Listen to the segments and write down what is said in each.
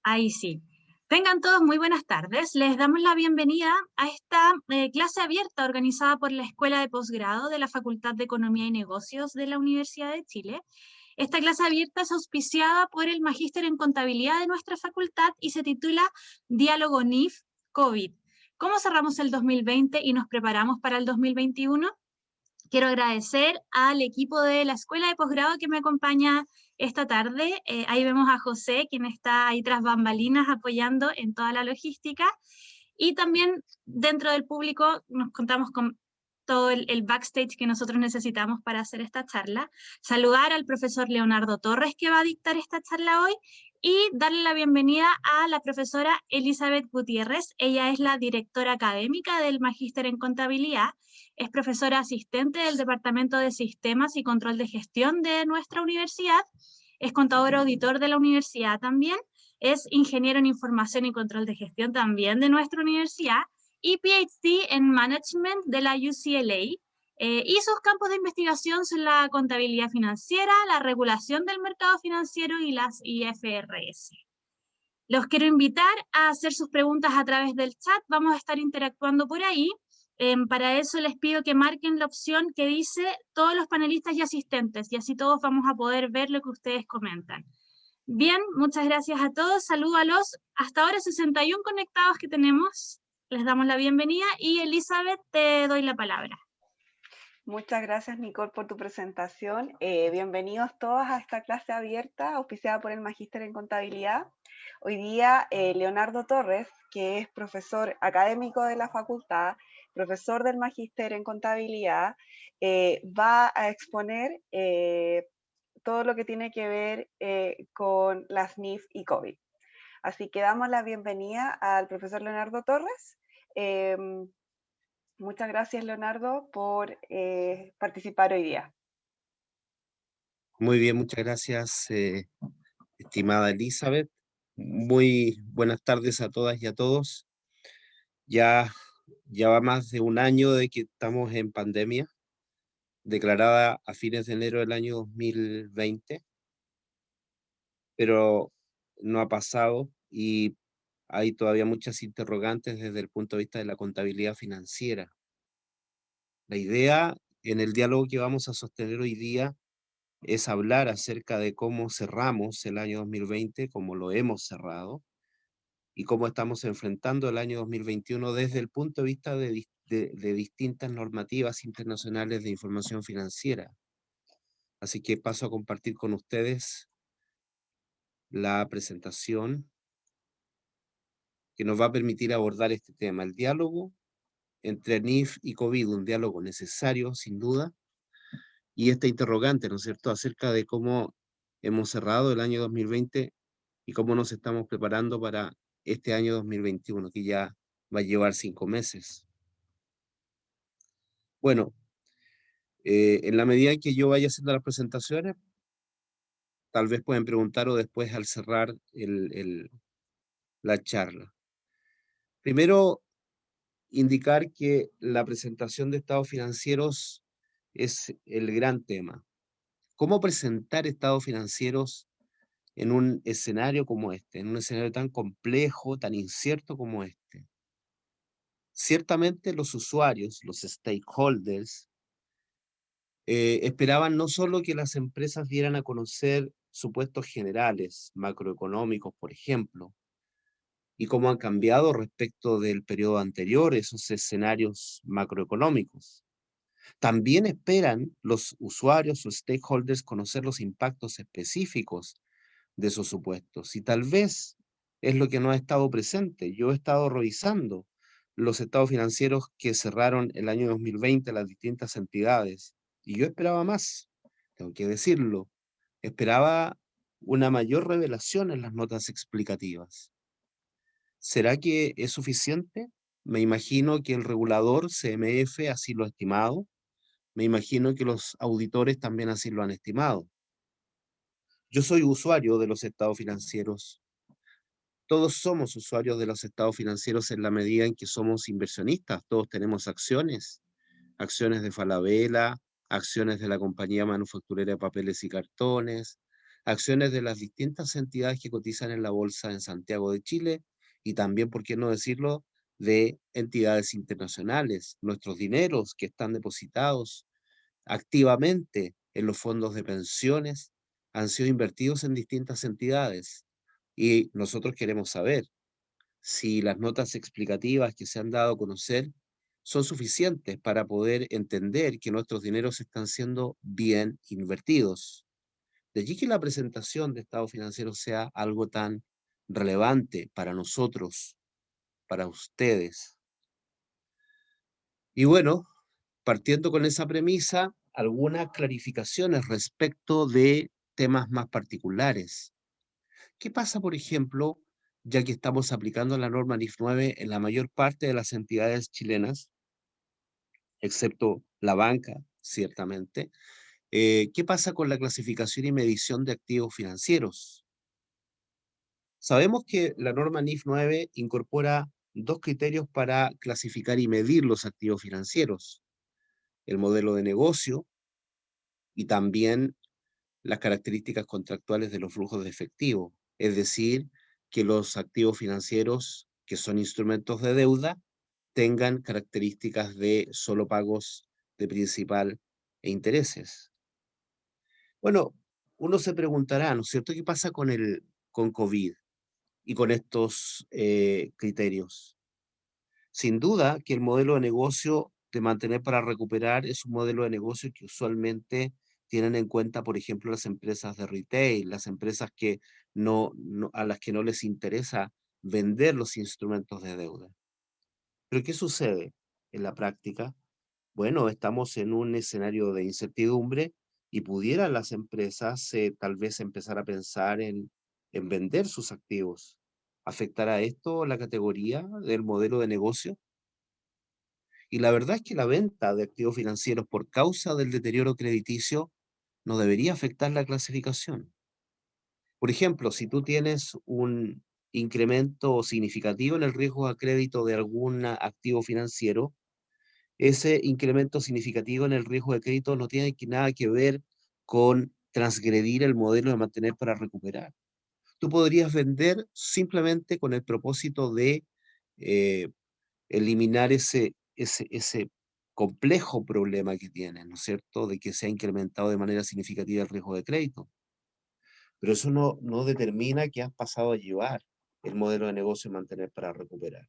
Ahí sí. Tengan todos muy buenas tardes. Les damos la bienvenida a esta clase abierta organizada por la Escuela de Posgrado de la Facultad de Economía y Negocios de la Universidad de Chile. Esta clase abierta es auspiciada por el Magíster en Contabilidad de nuestra facultad y se titula Diálogo NIF-COVID. ¿Cómo cerramos el 2020 y nos preparamos para el 2021? Quiero agradecer al equipo de la Escuela de Posgrado que me acompaña esta tarde. Ahí vemos a José, quien está ahí tras bambalinas apoyando en toda la logística. Y también dentro del público nos contamos con todo el backstage que nosotros necesitamos para hacer esta charla. Saludar al profesor Leonardo Torres, que va a dictar esta charla hoy, y darle la bienvenida a la profesora Elizabeth Gutiérrez. Ella es la directora académica del Magíster en Contabilidad. Es profesora asistente del Departamento de Sistemas y Control de Gestión de nuestra universidad. Es contador auditor de la universidad también. Es ingeniero en Información y Control de Gestión también de nuestra universidad. Y PhD en Management de la UCLA. Y sus campos de investigación son la contabilidad financiera, la regulación del mercado financiero y las IFRS. Los quiero invitar a hacer sus preguntas a través del chat. Vamos a estar interactuando por ahí. Para eso les pido que marquen la opción que dice todos los panelistas y asistentes, y así todos vamos a poder ver lo que ustedes comentan. Bien, muchas gracias a todos. Saludo a los hasta ahora 61 conectados que tenemos. Les damos la bienvenida y Elizabeth, te doy la palabra. Muchas gracias, Nicole, por tu presentación. Bienvenidos todos a esta clase abierta auspiciada por el Magíster en Contabilidad. Hoy día, Leonardo Torres, que es profesor académico de la facultad, profesor del Magíster en Contabilidad, va a exponer todo lo que tiene que ver con las NIF y COVID. Así que damos la bienvenida al profesor Leonardo Torres. Muchas gracias, Leonardo, por participar hoy día. Muy bien, muchas gracias, estimada Elizabeth. Muy buenas tardes a todas y a todos. Ya va más de un año de que estamos en pandemia, declarada a fines de enero del año 2020, pero no ha pasado y hay todavía muchas interrogantes desde el punto de vista de la contabilidad financiera. La idea en el diálogo que vamos a sostener hoy día es hablar acerca de cómo cerramos el año 2020, cómo lo hemos cerrado, y cómo estamos enfrentando el año 2021 desde el punto de vista de distintas normativas internacionales de información financiera. Así que paso a compartir con ustedes la presentación que nos va a permitir abordar este tema, el diálogo entre NIF y COVID, un diálogo necesario, sin duda, y esta interrogante, ¿no es cierto?, acerca de cómo hemos cerrado el año 2020 y cómo nos estamos preparando para este año 2021, que ya va a llevar 5 meses. Bueno, en la medida en que yo vaya haciendo las presentaciones, tal vez pueden preguntar o después al cerrar la charla. Primero, indicar que la presentación de estados financieros es el gran tema. ¿Cómo presentar estados financieros en un escenario como este, en un escenario tan complejo, tan incierto como este? Ciertamente los usuarios, los stakeholders, esperaban no solo que las empresas dieran a conocer supuestos generales, macroeconómicos, por ejemplo, y cómo han cambiado respecto del periodo anterior esos escenarios macroeconómicos. También esperan los usuarios o stakeholders conocer los impactos específicos de esos supuestos. Y tal vez es lo que no ha estado presente. Yo he estado revisando los estados financieros que cerraron el año 2020 las distintas entidades. Y yo esperaba más, tengo que decirlo. Esperaba una mayor revelación en las notas explicativas. ¿Será que es suficiente? Me imagino que el regulador CMF así lo ha estimado. Me imagino que los auditores también así lo han estimado. Yo soy usuario de los estados financieros. Todos somos usuarios de los estados financieros en la medida en que somos inversionistas. Todos tenemos acciones, acciones de Falabella, acciones de la compañía manufacturera de papeles y cartones, acciones de las distintas entidades que cotizan en la bolsa en Santiago de Chile y también, por qué no decirlo, de entidades internacionales. Nuestros dineros que están depositados activamente en los fondos de pensiones han sido invertidos en distintas entidades y nosotros queremos saber si las notas explicativas que se han dado a conocer son suficientes para poder entender que nuestros dineros están siendo bien invertidos. De allí que la presentación de estado financiero sea algo tan relevante para nosotros, para ustedes. Y bueno, partiendo con esa premisa, algunas clarificaciones respecto de temas más particulares. ¿Qué pasa, por ejemplo, ya que estamos aplicando la norma NIF 9 en la mayor parte de las entidades chilenas, excepto la banca, ciertamente? ¿Qué pasa con la clasificación y medición de activos financieros? Sabemos que la norma NIF 9 incorpora dos criterios para clasificar y medir los activos financieros: el modelo de negocio y también las características contractuales de los flujos de efectivo, es decir, que los activos financieros, que son instrumentos de deuda, tengan características de solo pagos de principal e intereses. Bueno, uno se preguntará, ¿no es cierto?, ¿qué pasa con COVID y con estos criterios? Sin duda que el modelo de negocio de mantener para recuperar es un modelo de negocio que usualmente tienen en cuenta, por ejemplo, las empresas de retail, las empresas que a las que no les interesa vender los instrumentos de deuda. Pero ¿qué sucede en la práctica? Bueno, estamos en un escenario de incertidumbre y pudieran las empresas tal vez empezar a pensar en vender sus activos. ¿Afectará esto la categoría del modelo de negocio? Y la verdad es que la venta de activos financieros por causa del deterioro crediticio no debería afectar la clasificación. Por ejemplo, si tú tienes un incremento significativo en el riesgo a crédito de algún activo financiero, ese incremento significativo en el riesgo de crédito no tiene nada que ver con transgredir el modelo de mantener para recuperar. Tú podrías vender simplemente con el propósito de eh, eliminar ese complejo problema que tienen, ¿no es cierto?, de que se ha incrementado de manera significativa el riesgo de crédito. Pero eso no determina que has pasado a llevar el modelo de negocio y mantener para recuperar.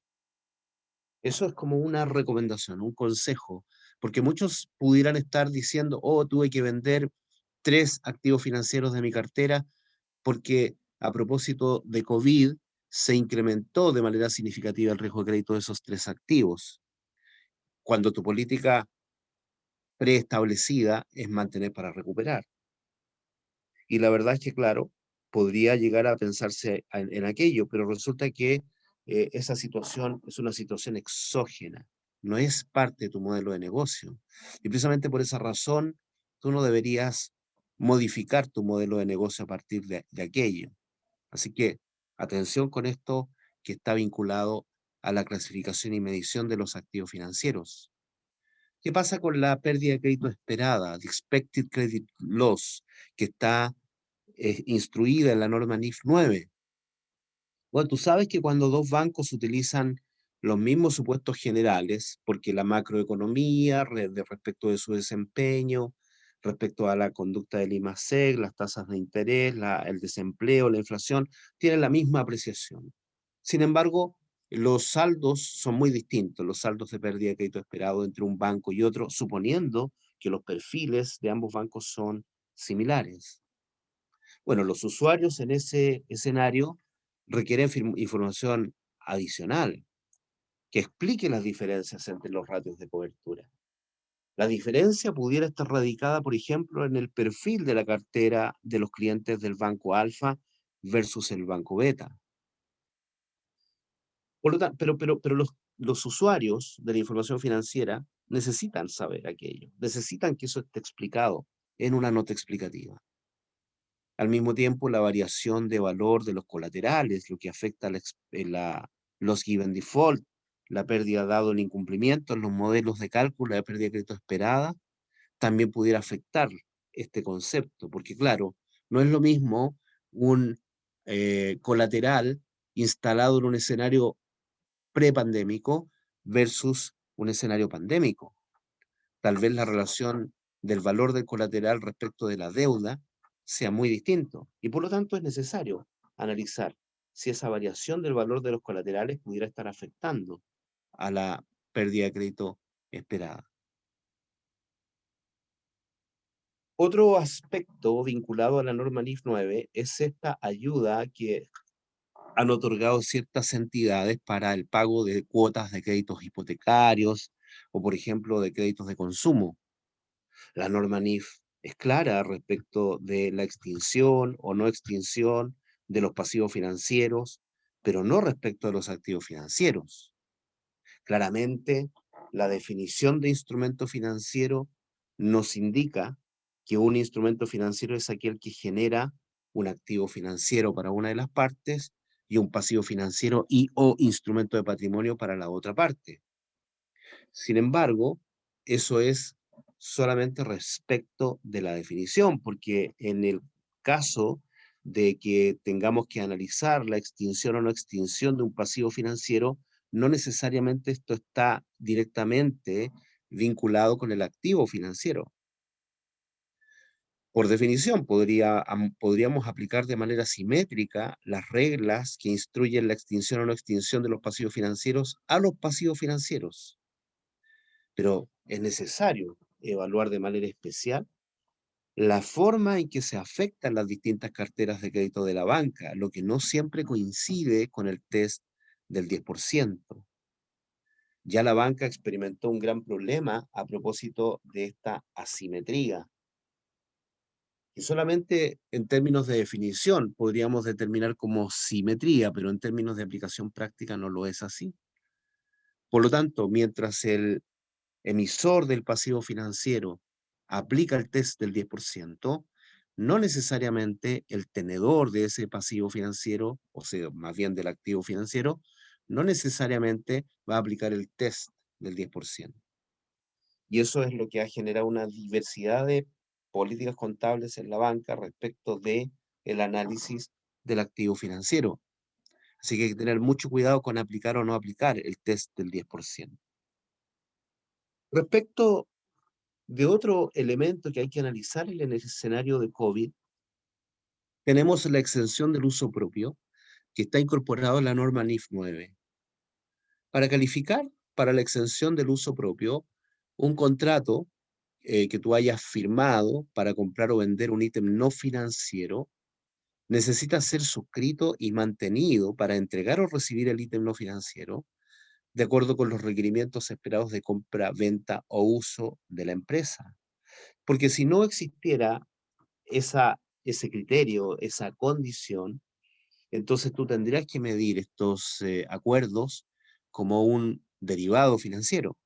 Eso es como una recomendación, un consejo, porque muchos pudieran estar diciendo, oh, tuve que vender 3 activos financieros de mi cartera porque a propósito de COVID se incrementó de manera significativa el riesgo de crédito de esos 3 activos, cuando tu política preestablecida es mantener para recuperar. Y la verdad es que, claro, podría llegar a pensarse en aquello, pero resulta que esa situación es una situación exógena, no es parte de tu modelo de negocio. Y precisamente por esa razón, tú no deberías modificar tu modelo de negocio a partir de aquello. Así que atención con esto que está vinculado a la clasificación y medición de los activos financieros. ¿Qué pasa con la pérdida de crédito esperada, the expected credit loss, que está instruida en la norma NIF 9? Bueno, tú sabes que cuando dos bancos utilizan los mismos supuestos generales, porque la macroeconomía, respecto de su desempeño, respecto a la conducta del IMASEC, las tasas de interés, el desempleo, la inflación, tienen la misma apreciación. Sin embargo, los saldos son muy distintos, los saldos de pérdida de crédito esperado entre un banco y otro, suponiendo que los perfiles de ambos bancos son similares. Bueno, los usuarios en ese escenario requieren información adicional que explique las diferencias entre los ratios de cobertura. La diferencia pudiera estar radicada, por ejemplo, en el perfil de la cartera de los clientes del banco Alfa versus el banco Beta. Por lo tanto, pero los usuarios de la información financiera necesitan saber aquello, necesitan que eso esté explicado en una nota explicativa. Al mismo tiempo, la variación de valor de los colaterales, lo que afecta los given default, la pérdida dado el incumplimiento en los modelos de cálculo de pérdida de crédito esperada, también pudiera afectar este concepto, porque claro, No es lo mismo un colateral instalado en un escenario prepandémico versus un escenario pandémico. Tal vez la relación del valor del colateral respecto de la deuda sea muy distinto y por lo tanto es necesario analizar si esa variación del valor de los colaterales pudiera estar afectando a la pérdida de crédito esperada. Otro aspecto vinculado a la norma NIF 9 es esta ayuda que han otorgado ciertas entidades para el pago de cuotas de créditos hipotecarios o, por ejemplo, de créditos de consumo. La norma NIF es clara respecto de la extinción o no extinción de los pasivos financieros, pero no respecto de los activos financieros. Claramente, la definición de instrumento financiero nos indica que un instrumento financiero es aquel que genera un activo financiero para una de las partes y un pasivo financiero y o instrumento de patrimonio para la otra parte. Sin embargo, eso es solamente respecto de la definición, porque en el caso de que tengamos que analizar la extinción o no extinción de un pasivo financiero, no necesariamente esto está directamente vinculado con el activo financiero. Por definición, podríamos aplicar de manera simétrica las reglas que instruyen la extinción o no extinción de los pasivos financieros a los pasivos financieros. Pero es necesario evaluar de manera especial la forma en que se afectan las distintas carteras de crédito de la banca, lo que no siempre coincide con el test del 10%. Ya la banca experimentó un gran problema a propósito de esta asimetría. Y solamente en términos de definición podríamos determinar como simetría, pero en términos de aplicación práctica no lo es así. Por lo tanto, mientras el emisor del pasivo financiero aplica el test del 10%, no necesariamente el tenedor de ese pasivo financiero, o sea, más bien del activo financiero, no necesariamente va a aplicar el test del 10%. Y eso es lo que ha generado una diversidad de políticas contables en la banca respecto de el análisis del activo financiero. Así que hay que tener mucho cuidado con aplicar o no aplicar el test del 10%. Respecto de otro elemento que hay que analizar en el escenario de COVID, tenemos la exención del uso propio, que está incorporado en la norma NIF 9. Para calificar para la exención del uso propio, un contrato que tú hayas firmado para comprar o vender un ítem no financiero necesita ser suscrito y mantenido para entregar o recibir el ítem no financiero, de acuerdo con los requerimientos esperados de compra, venta o uso de la empresa. Porque si no existiera ese criterio, esa condición, entonces tú tendrías que medir estos acuerdos como un derivado financiero.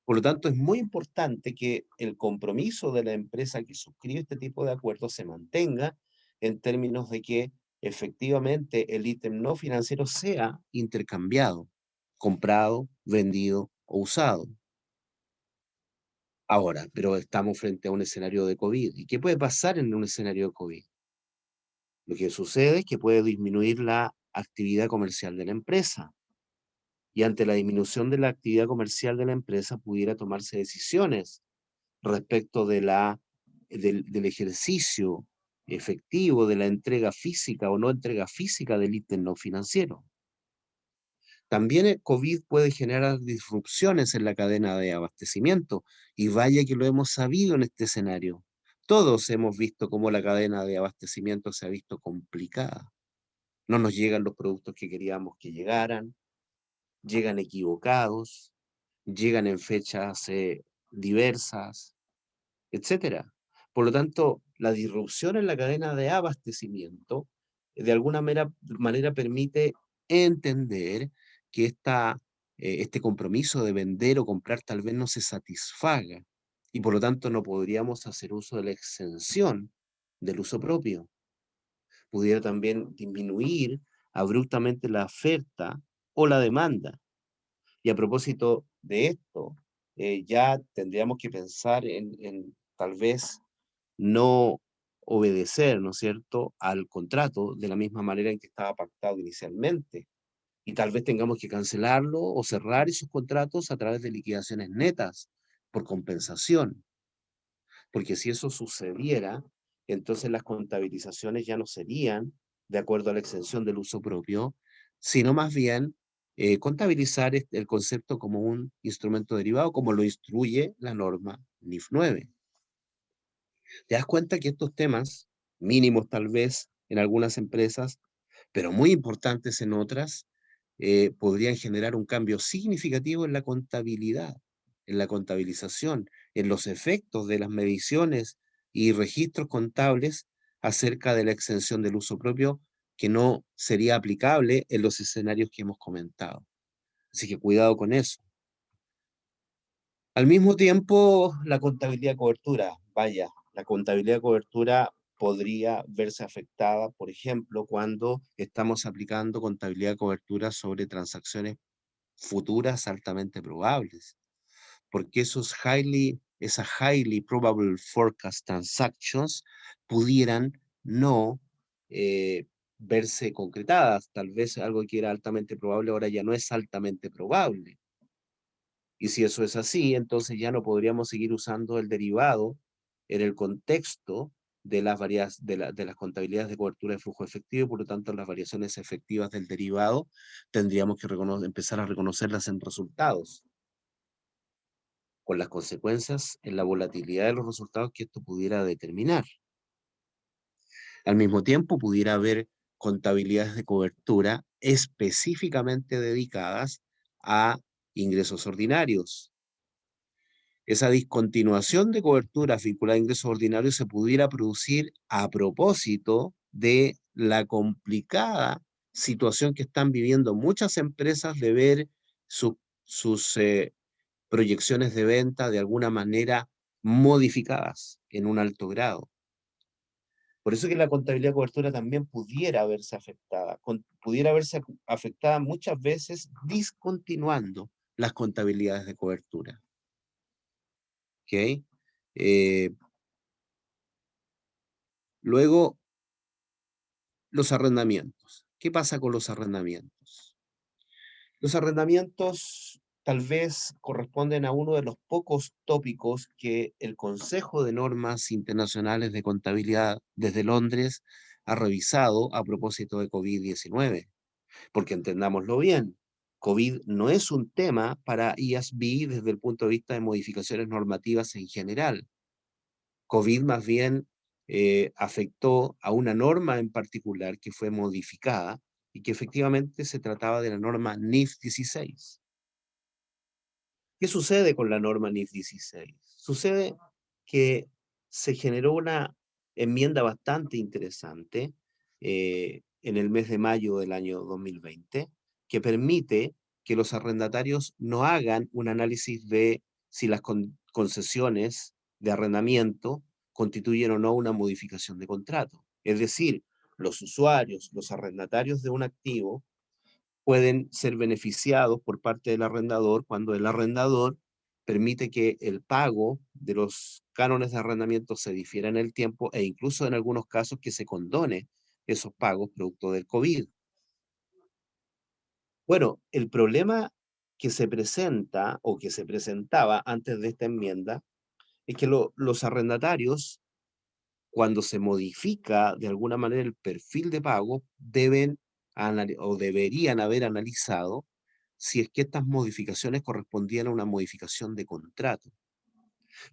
Por lo tanto, es muy importante que el compromiso de la empresa que suscribe este tipo de acuerdos se mantenga en términos de que efectivamente el ítem no financiero sea intercambiado, comprado, vendido o usado. Ahora, pero estamos frente a un escenario de COVID. ¿Y qué puede pasar en un escenario de COVID? Lo que sucede es que puede disminuir la actividad comercial de la empresa. Y ante la disminución de la actividad comercial de la empresa pudiera tomarse decisiones respecto del ejercicio efectivo de la entrega física o no entrega física del ítem no financiero. También el COVID puede generar disrupciones en la cadena de abastecimiento y vaya que lo hemos sabido en este escenario. Todos hemos visto cómo la cadena de abastecimiento se ha visto complicada. No nos llegan los productos que queríamos que llegaran, llegan equivocados, llegan en fechas diversas, etcétera. Por lo tanto, la disrupción en la cadena de abastecimiento de alguna manera permite entender que este compromiso de vender o comprar tal vez no se satisfaga y por lo tanto no podríamos hacer uso de la exención del uso propio. Pudiera también disminuir abruptamente la oferta o la demanda. Y a propósito de esto, ya tendríamos que pensar en tal vez no obedecer, ¿no es cierto?, al contrato de la misma manera en que estaba pactado inicialmente. Y tal vez tengamos que cancelarlo o cerrar esos contratos a través de liquidaciones netas por compensación. Porque si eso sucediera, entonces las contabilizaciones ya no serían de acuerdo a la exención del uso propio, sino más bien contabilizar el concepto como un instrumento derivado, como lo instruye la norma NIF 9. Te das cuenta que estos temas, mínimos tal vez en algunas empresas, pero muy importantes en otras, podrían generar un cambio significativo en la contabilidad, en la contabilización, en los efectos de las mediciones y registros contables acerca de la exención del uso propio que no sería aplicable en los escenarios que hemos comentado. Así que cuidado con eso. Al mismo tiempo, la contabilidad de cobertura, vaya, la contabilidad de cobertura podría verse afectada, por ejemplo, cuando estamos aplicando contabilidad de cobertura sobre transacciones futuras altamente probables, porque esas highly probable forecast transactions pudieran no verse concretadas. Tal vez algo que era altamente probable ahora ya no es altamente probable. Y si eso es así, entonces ya no podríamos seguir usando el derivado en el contexto de las contabilidades de cobertura de flujo efectivo, y por lo tanto las variaciones efectivas del derivado tendríamos que empezar a reconocerlas en resultados, con las consecuencias en la volatilidad de los resultados que esto pudiera determinar. Al mismo tiempo, pudiera haber contabilidades de cobertura específicamente dedicadas a ingresos ordinarios. Esa discontinuación de cobertura vinculada a ingresos ordinarios se pudiera producir a propósito de la complicada situación que están viviendo muchas empresas de ver sus proyecciones de venta de alguna manera modificadas en un alto grado. Por eso que la contabilidad de cobertura también pudiera verse afectada, pudiera verse afectada muchas veces discontinuando las contabilidades de cobertura. ¿Ok? Luego, los arrendamientos. ¿Qué pasa con los arrendamientos? Los arrendamientos tal vez corresponden a uno de los pocos tópicos que el Consejo de Normas Internacionales de Contabilidad desde Londres ha revisado a propósito de COVID-19. Porque entendámoslo bien, COVID no es un tema para IASB desde el punto de vista de modificaciones normativas en general. COVID más bien afectó a una norma en particular que fue modificada y que efectivamente se trataba de la norma NIF 16. ¿Qué sucede con la norma NIF 16? Sucede que se generó una enmienda bastante interesante en el mes de mayo del año 2020 que permite que los arrendatarios no hagan un análisis de si las concesiones de arrendamiento constituyen o no una modificación de contrato. Es decir, los usuarios, los arrendatarios de un activo pueden ser beneficiados por parte del arrendador cuando el arrendador permite que el pago de los cánones de arrendamiento se difiera en el tiempo e incluso en algunos casos que se condone esos pagos producto del COVID. Bueno, el problema que se presenta o que se presentaba antes de esta enmienda es que los arrendatarios, cuando se modifica de alguna manera el perfil de pago, deben o deberían haber analizado si es que estas modificaciones correspondían a una modificación de contrato.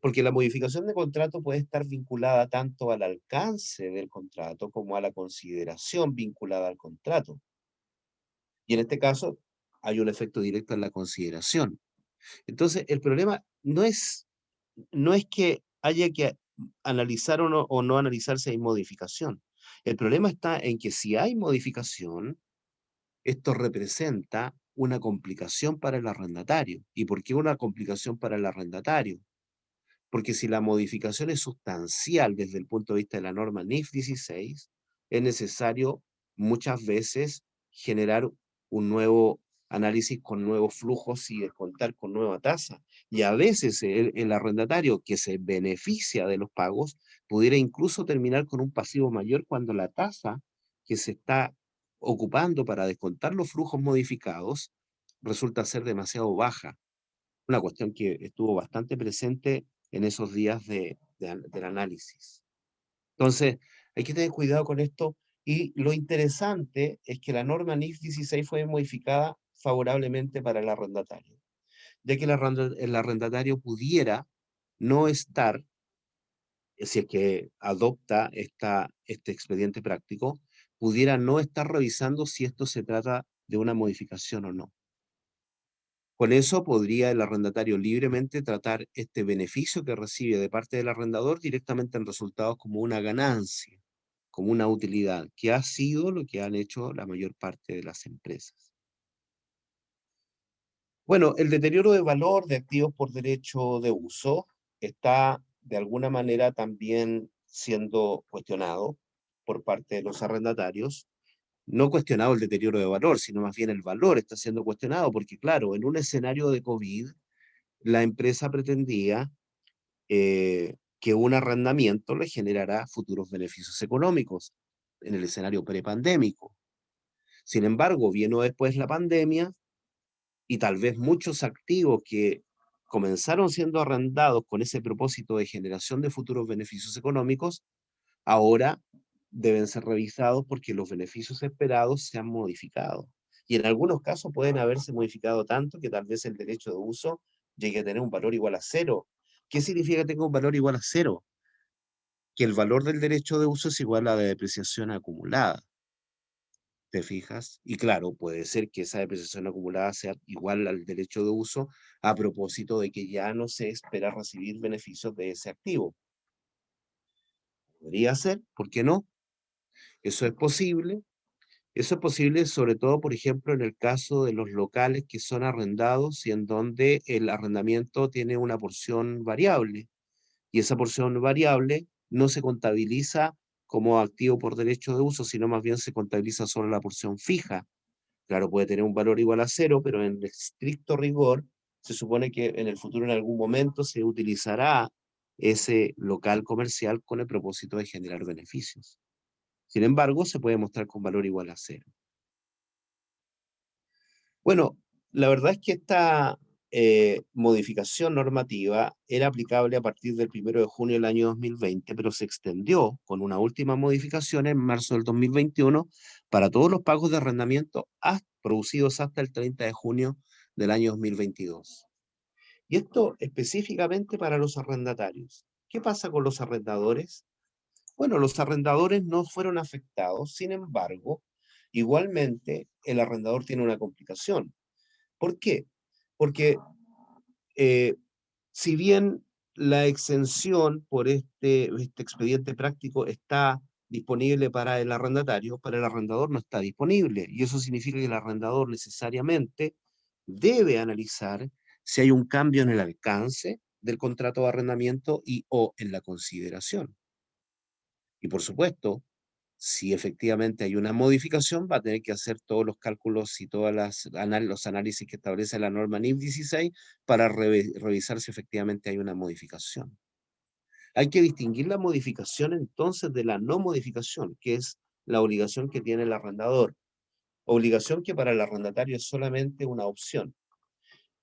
Porque la modificación de contrato puede estar vinculada tanto al alcance del contrato como a la consideración vinculada al contrato. Y en este caso hay un efecto directo en la consideración. Entonces, el problema no es que haya que analizar o no analizar si hay modificación. El problema está en que si hay modificación, esto representa una complicación para el arrendatario. ¿Y por qué una complicación para el arrendatario? Porque si la modificación es sustancial desde el punto de vista de la norma NIF 16, es necesario muchas veces generar un nuevo análisis con nuevos flujos y descontar con nueva tasa. Y a veces el arrendatario que se beneficia de los pagos pudiera incluso terminar con un pasivo mayor cuando la tasa que se está ocupando para descontar los flujos modificados resulta ser demasiado baja. Una cuestión que estuvo bastante presente en esos días del análisis. Entonces, hay que tener cuidado con esto. Y lo interesante es que la norma NIF 16 fue modificada favorablemente para el arrendatario, ya que el arrendatario pudiera no estar, si es que adopta este expediente práctico, pudiera no estar revisando si esto se trata de una modificación o no. Con eso podría el arrendatario libremente tratar este beneficio que recibe de parte del arrendador directamente en resultados como una ganancia, como una utilidad, que ha sido lo que han hecho la mayor parte de las empresas. Bueno, el deterioro de valor de activos por derecho de uso está de alguna manera también siendo cuestionado por parte de los arrendatarios. No cuestionado el deterioro de valor, sino más bien el valor está siendo cuestionado, porque claro, en un escenario de COVID, la empresa pretendía que un arrendamiento le generará futuros beneficios económicos en el escenario prepandémico. Sin embargo, vino después la pandemia y tal vez muchos activos que comenzaron siendo arrendados con ese propósito de generación de futuros beneficios económicos, ahora deben ser revisados porque los beneficios esperados se han modificado. Y en algunos casos pueden haberse modificado tanto que tal vez el derecho de uso llegue a tener un valor igual a cero. ¿Qué significa que tenga un valor igual a cero? Que el valor del derecho de uso es igual a la depreciación acumulada. ¿Te fijas? Y claro, puede ser que esa depreciación acumulada sea igual al derecho de uso a propósito de que ya no se espera recibir beneficios de ese activo. Podría ser, ¿por qué no? Eso es posible. Eso es posible sobre todo, por ejemplo, en el caso de los locales que son arrendados y en donde el arrendamiento tiene una porción variable. Y esa porción variable no se contabiliza como activo por derecho de uso, sino más bien se contabiliza solo la porción fija. Claro, puede tener un valor igual a cero, pero en estricto rigor se supone que en el futuro en algún momento se utilizará ese local comercial con el propósito de generar beneficios. Sin embargo, se puede mostrar con valor igual a cero. Bueno, la verdad es que esta modificación normativa era aplicable a partir del 1 de junio del año 2020, pero se extendió con una última modificación en marzo del 2021 para todos los pagos de arrendamiento producidos hasta el 30 de junio del año 2022. Y esto específicamente para los arrendatarios. ¿Qué pasa con los arrendadores? Bueno, los arrendadores no fueron afectados, sin embargo, igualmente el arrendador tiene una complicación. ¿Por qué? Porque eh, si bien la exención por este expediente práctico está disponible para el arrendatario, para el arrendador no está disponible. Y eso significa que el arrendador necesariamente debe analizar si hay un cambio en el alcance del contrato de arrendamiento y o en la consideración. Y por supuesto, si efectivamente hay una modificación, va a tener que hacer todos los cálculos y todos los análisis que establece la norma NIF 16 para revisar si efectivamente hay una modificación. Hay que distinguir la modificación entonces de la no modificación, que es la obligación que tiene el arrendador. Obligación que para el arrendatario es solamente una opción.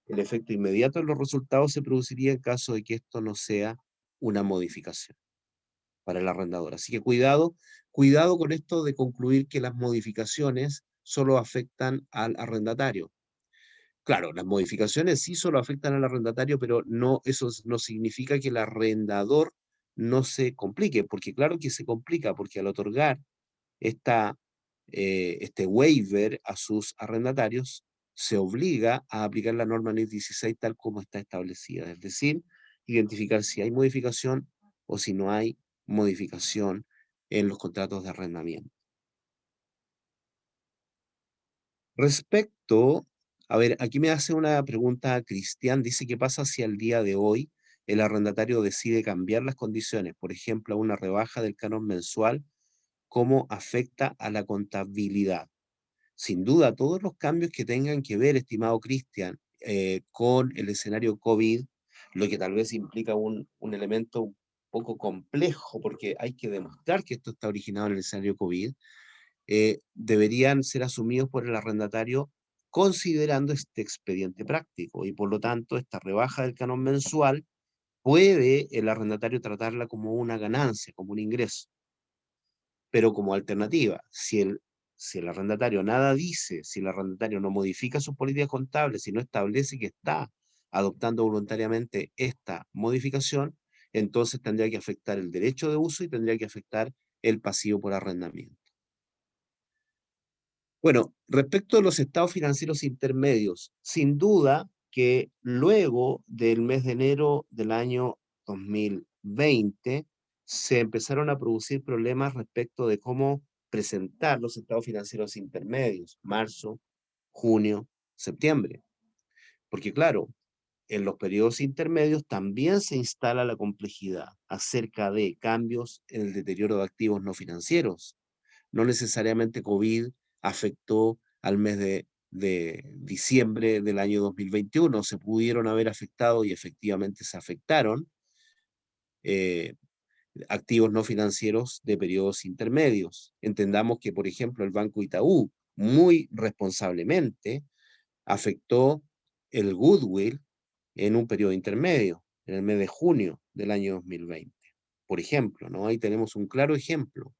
El efecto inmediato en los resultados se produciría en caso de que esto no sea una modificación para el arrendador. Así que cuidado con esto de concluir que las modificaciones solo afectan al arrendatario. Claro, las modificaciones sí solo afectan al arrendatario, pero no, eso no significa que el arrendador no se complique, porque claro que se complica, porque al otorgar este waiver a sus arrendatarios, se obliga a aplicar la norma NIF 16 tal como está establecida, es decir, identificar si hay modificación o si no hay modificación en los contratos de arrendamiento. Respecto, a ver, aquí me hace una pregunta Cristian, dice, ¿qué pasa si al día de hoy el arrendatario decide cambiar las condiciones, por ejemplo, a una rebaja del canon mensual? ¿Cómo afecta a la contabilidad? Sin duda, todos los cambios que tengan que ver, estimado Cristian, con el escenario COVID, lo que tal vez implica un elemento un poco complejo, porque hay que demostrar que esto está originado en el escenario COVID, deberían ser asumidos por el arrendatario considerando este expediente práctico, y por lo tanto esta rebaja del canon mensual puede el arrendatario tratarla como una ganancia, como un ingreso. Pero como alternativa, si el arrendatario nada dice, si el arrendatario no modifica sus políticas contables, si no establece que está adoptando voluntariamente esta modificación, entonces tendría que afectar el derecho de uso y tendría que afectar el pasivo por arrendamiento. Bueno, respecto a los estados financieros intermedios, sin duda que luego del mes de enero del año 2020 se empezaron a producir problemas respecto de cómo presentar los estados financieros intermedios, marzo, junio, septiembre. Porque claro, en los periodos intermedios también se instala la complejidad acerca de cambios en el deterioro de activos no financieros. No necesariamente COVID afectó al mes de diciembre del año 2021, se pudieron haber afectado y efectivamente se afectaron eh, activos no financieros de periodos intermedios. Entendamos que, por ejemplo, el Banco Itaú muy responsablemente afectó el goodwill en un periodo intermedio, en el mes de junio del año 2020. Por ejemplo, ¿no? Ahí tenemos un claro ejemplo.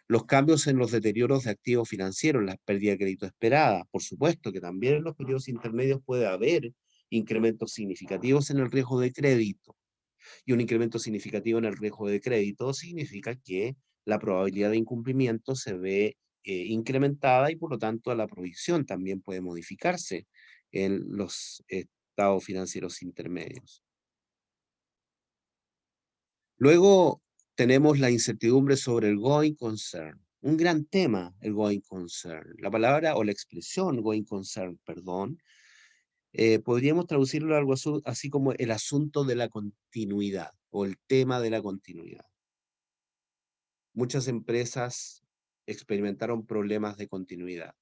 Los cambios en los deterioros de activos financieros, la pérdida de crédito esperada. Por supuesto que también en los periodos intermedios puede haber incrementos significativos en el riesgo de crédito. Y un incremento significativo en el riesgo de crédito significa que la probabilidad de incumplimiento se ve incrementada y por lo tanto la provisión también puede modificarse en los estados financieros intermedios. Luego tenemos la incertidumbre sobre el going concern. Un gran tema, el going concern. La palabra o la expresión going concern, perdón, podríamos traducirlo algo así como el asunto de la continuidad o el tema de la continuidad. Muchas empresas experimentaron problemas de continuidad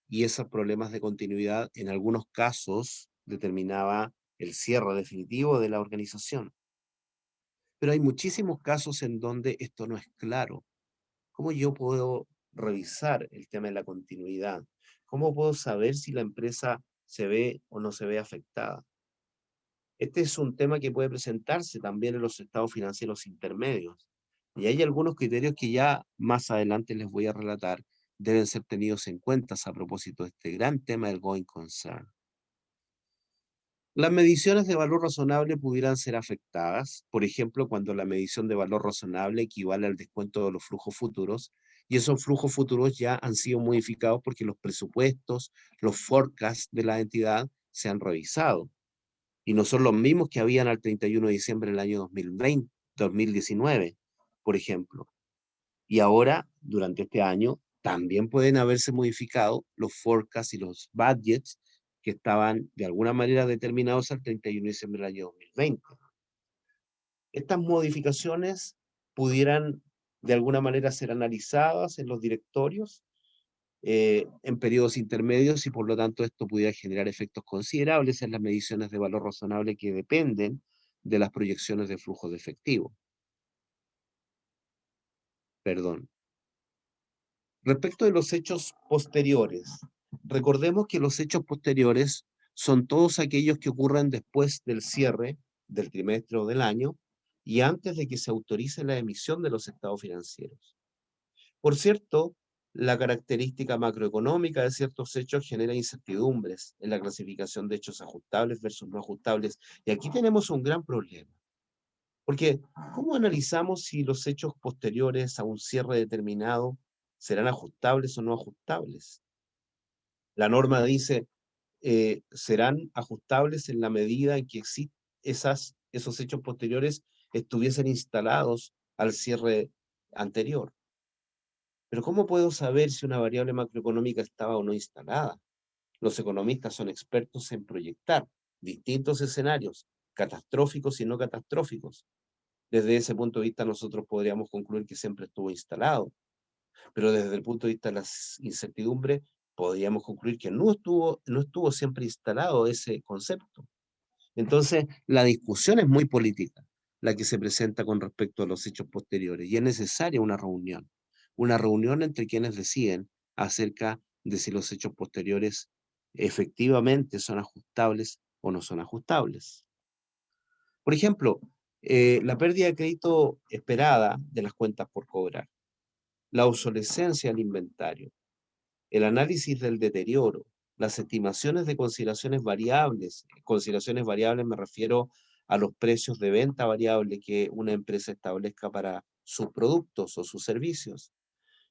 y esos problemas de continuidad en algunos casos determinaba el cierre definitivo de la organización. Pero hay muchísimos casos en donde esto no es claro. ¿Cómo yo puedo revisar el tema de la continuidad? ¿Cómo puedo saber si la empresa se ve o no se ve afectada? Este es un tema que puede presentarse también en los estados financieros intermedios. Y hay algunos criterios que ya más adelante les voy a relatar, deben ser tenidos en cuenta a propósito de este gran tema del going concern. Las mediciones de valor razonable pudieran ser afectadas, por ejemplo, cuando la medición de valor razonable equivale al descuento de los flujos futuros, y esos flujos futuros ya han sido modificados porque los presupuestos, los forecasts de la entidad se han revisado, y no son los mismos que habían al 31 de diciembre del año 2020, 2019, por ejemplo. Y ahora, durante este año, también pueden haberse modificado los forecasts y los budgets que estaban de alguna manera determinados al 31 de diciembre del año 2020. Estas modificaciones pudieran de alguna manera ser analizadas en los directorios en periodos intermedios y por lo tanto esto pudiera generar efectos considerables en las mediciones de valor razonable que dependen de las proyecciones de flujo de efectivo. Perdón. Respecto de los hechos posteriores, recordemos que los hechos posteriores son todos aquellos que ocurren después del cierre del trimestre o del año y antes de que se autorice la emisión de los estados financieros. Por cierto, la característica macroeconómica de ciertos hechos genera incertidumbres en la clasificación de hechos ajustables versus no ajustables. Y aquí tenemos un gran problema. Porque, ¿cómo analizamos si los hechos posteriores a un cierre determinado serán ajustables o no ajustables? La norma dice, serán ajustables en la medida en que esos hechos posteriores estuviesen instalados al cierre anterior. Pero ¿cómo puedo saber si una variable macroeconómica estaba o no instalada? Los economistas son expertos en proyectar distintos escenarios, catastróficos y no catastróficos. Desde ese punto de vista nosotros podríamos concluir que siempre estuvo instalado. Pero desde el punto de vista de la incertidumbre, podríamos concluir que no estuvo siempre instalado ese concepto. Entonces, la discusión es muy política, la que se presenta con respecto a los hechos posteriores, y es necesaria una reunión entre quienes deciden acerca de si los hechos posteriores efectivamente son ajustables o no son ajustables. Por ejemplo, la pérdida de crédito esperada de las cuentas por cobrar, la obsolescencia del inventario, el análisis del deterioro, las estimaciones de consideraciones variables me refiero a los precios de venta variable que una empresa establezca para sus productos o sus servicios,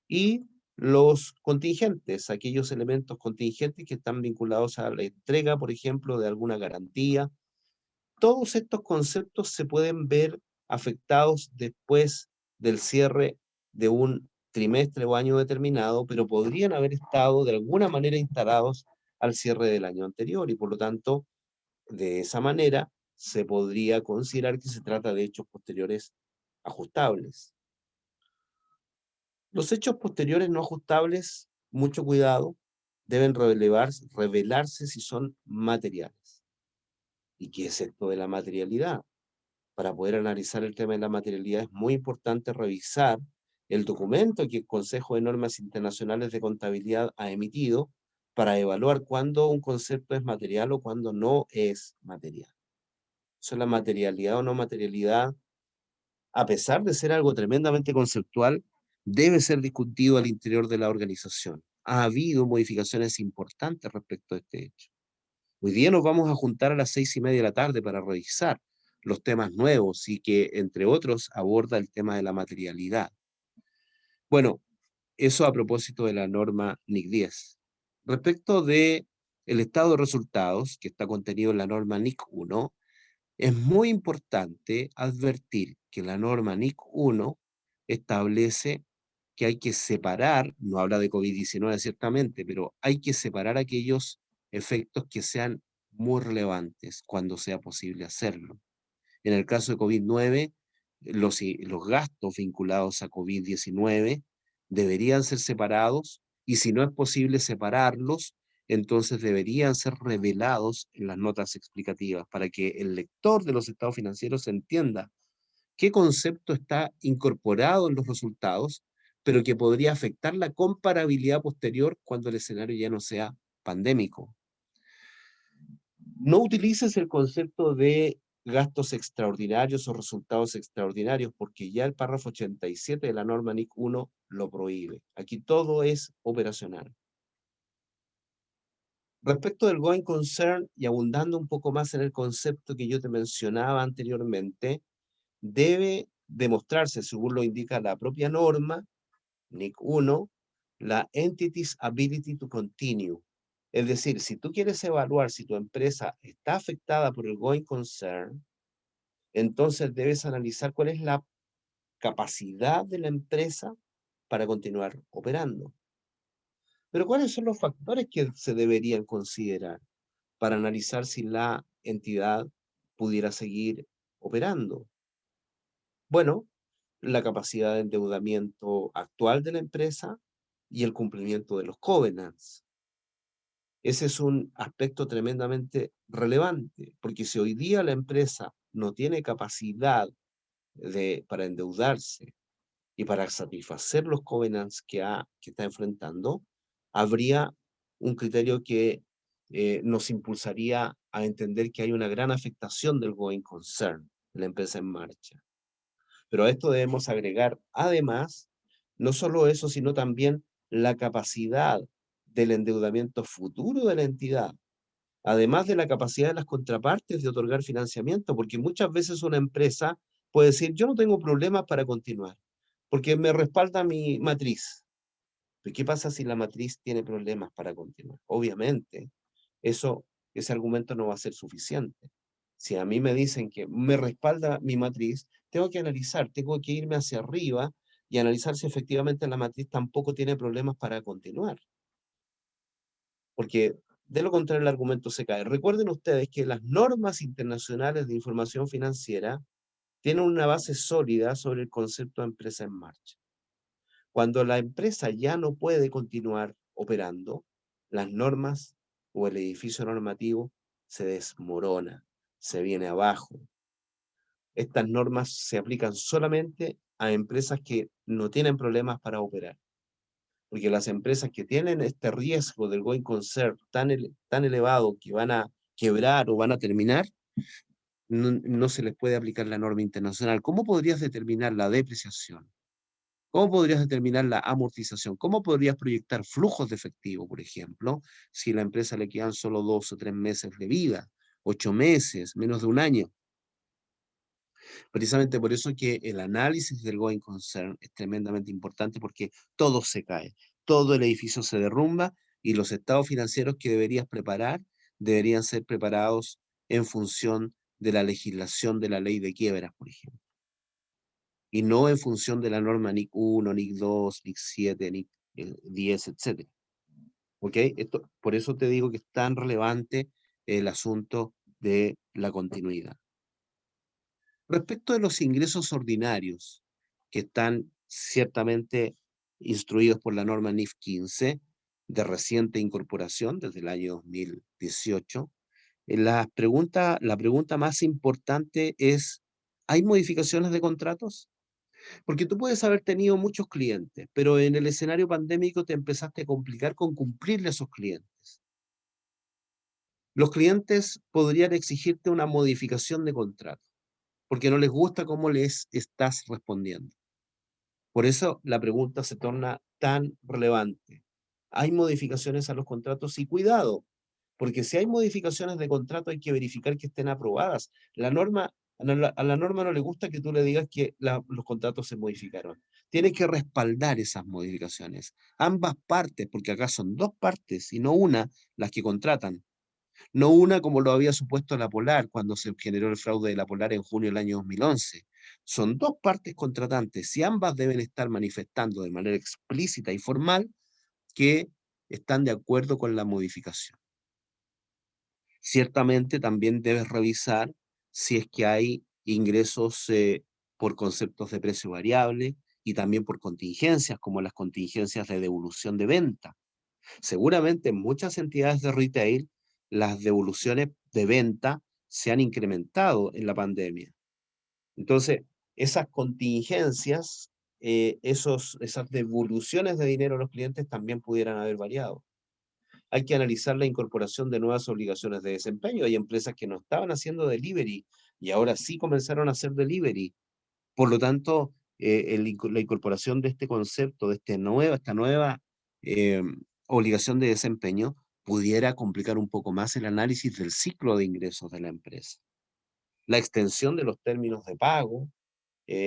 y los contingentes, aquellos elementos contingentes que están vinculados a la entrega, por ejemplo, de alguna garantía. Todos estos conceptos se pueden ver afectados después del cierre de un trimestre o año determinado, pero podrían haber estado de alguna manera instalados al cierre del año anterior, y por lo tanto, de esa manera se podría considerar que se trata de hechos posteriores ajustables. Los hechos posteriores no ajustables, mucho cuidado, deben revelarse si son materiales. ¿Y qué es esto de la materialidad? Para poder analizar el tema de la materialidad es muy importante revisar el documento que el Consejo de Normas Internacionales de Contabilidad ha emitido para evaluar cuándo un concepto es material o cuándo no es material. Eso es la materialidad o no materialidad, a pesar de ser algo tremendamente conceptual, debe ser discutido al interior de la organización. Ha habido modificaciones importantes respecto a este hecho. Hoy día nos vamos a juntar a las 6:30 de la tarde para revisar los temas nuevos y que, entre otros, aborda el tema de la materialidad. Bueno, eso a propósito de la norma NIC 10. Respecto de el estado de resultados que está contenido en la norma NIC 1, es muy importante advertir que la norma NIC 1 establece que hay que separar, no habla de COVID-19 ciertamente, pero hay que separar aquellos efectos que sean muy relevantes cuando sea posible hacerlo. En el caso de COVID-19, los gastos vinculados a COVID-19 deberían ser separados, y si no es posible separarlos, entonces deberían ser revelados en las notas explicativas para que el lector de los estados financieros entienda qué concepto está incorporado en los resultados, pero que podría afectar la comparabilidad posterior cuando el escenario ya no sea pandémico. No utilices el concepto de gastos extraordinarios o resultados extraordinarios, porque ya el párrafo 87 de la norma NIC 1 lo prohíbe. Aquí todo es operacional. Respecto del going concern, y abundando un poco más en el concepto que yo te mencionaba anteriormente, debe demostrarse, según lo indica la propia norma, NIC 1, la entity's ability to continue. Es decir, si tú quieres evaluar si tu empresa está afectada por el going concern, entonces debes analizar cuál es la capacidad de la empresa para continuar operando. Pero ¿cuáles son los factores que se deberían considerar para analizar si la entidad pudiera seguir operando? Bueno, la capacidad de endeudamiento actual de la empresa y el cumplimiento de los covenants. Ese es un aspecto tremendamente relevante, porque si hoy día la empresa no tiene capacidad para endeudarse y para satisfacer los covenants que está enfrentando, habría un criterio que nos impulsaría a entender que hay una gran afectación del going concern de la empresa en marcha. Pero a esto debemos agregar, además, no solo eso, sino también la capacidad del endeudamiento futuro de la entidad, además de la capacidad de las contrapartes de otorgar financiamiento, porque muchas veces una empresa puede decir, yo no tengo problemas para continuar, porque me respalda mi matriz. ¿Pero qué pasa si la matriz tiene problemas para continuar? Obviamente, ese argumento no va a ser suficiente. Si a mí me dicen que me respalda mi matriz, tengo que analizar, tengo que irme hacia arriba y analizar si efectivamente la matriz tampoco tiene problemas para continuar. Porque de lo contrario el argumento se cae. Recuerden ustedes que las normas internacionales de información financiera tienen una base sólida sobre el concepto de empresa en marcha. Cuando la empresa ya no puede continuar operando, las normas o el edificio normativo se desmorona, se viene abajo. Estas normas se aplican solamente a empresas que no tienen problemas para operar, porque las empresas que tienen este riesgo del going concern tan elevado que van a quebrar o van a terminar, no se les puede aplicar la norma internacional. ¿Cómo podrías determinar la depreciación? ¿Cómo podrías determinar la amortización? ¿Cómo podrías proyectar flujos de efectivo, por ejemplo, si a la empresa le quedan solo 2 o 3 meses de vida, 8 meses, menos de un año? Precisamente por eso que el análisis del going concern es tremendamente importante, porque todo se cae, todo el edificio se derrumba y los estados financieros que deberías preparar deberían ser preparados en función de la legislación de la ley de quiebras, por ejemplo, y no en función de la norma NIC 1, NIC 2, NIC 7, NIC 10, etc. ¿Ok? Por eso te digo que es tan relevante el asunto de la continuidad. Respecto de los ingresos ordinarios, que están ciertamente instruidos por la norma NIF 15, de reciente incorporación desde el año 2018, la pregunta más importante es, ¿hay modificaciones de contratos? Porque tú puedes haber tenido muchos clientes, pero en el escenario pandémico te empezaste a complicar con cumplirle a esos clientes. Los clientes podrían exigirte una modificación de contrato, porque no les gusta cómo les estás respondiendo. Por eso la pregunta se torna tan relevante. ¿Hay modificaciones a los contratos? Y cuidado, porque si hay modificaciones de contrato hay que verificar que estén aprobadas. A la norma no le gusta que tú le digas que los contratos se modificaron. Tienes que respaldar esas modificaciones. Ambas partes, porque acá son dos partes y no una las que contratan. No una como lo había supuesto la Polar cuando se generó el fraude de la Polar en junio del año 2011. Son dos partes contratantes y ambas deben estar manifestando de manera explícita y formal que están de acuerdo con la modificación. Ciertamente también debes revisar si es que hay ingresos por conceptos de precio variable y también por contingencias, como las contingencias de devolución de venta. Seguramente en muchas entidades de retail las devoluciones de venta se han incrementado en la pandemia. Entonces, esas contingencias, esas devoluciones de dinero a los clientes también pudieran haber variado. Hay que analizar la incorporación de nuevas obligaciones de desempeño. Hay empresas que no estaban haciendo delivery y ahora sí comenzaron a hacer delivery. Por lo tanto, la incorporación de este concepto, de esta nueva eh, obligación de desempeño, pudiera complicar un poco más el análisis del ciclo de ingresos de la empresa. La extensión de los términos de pago,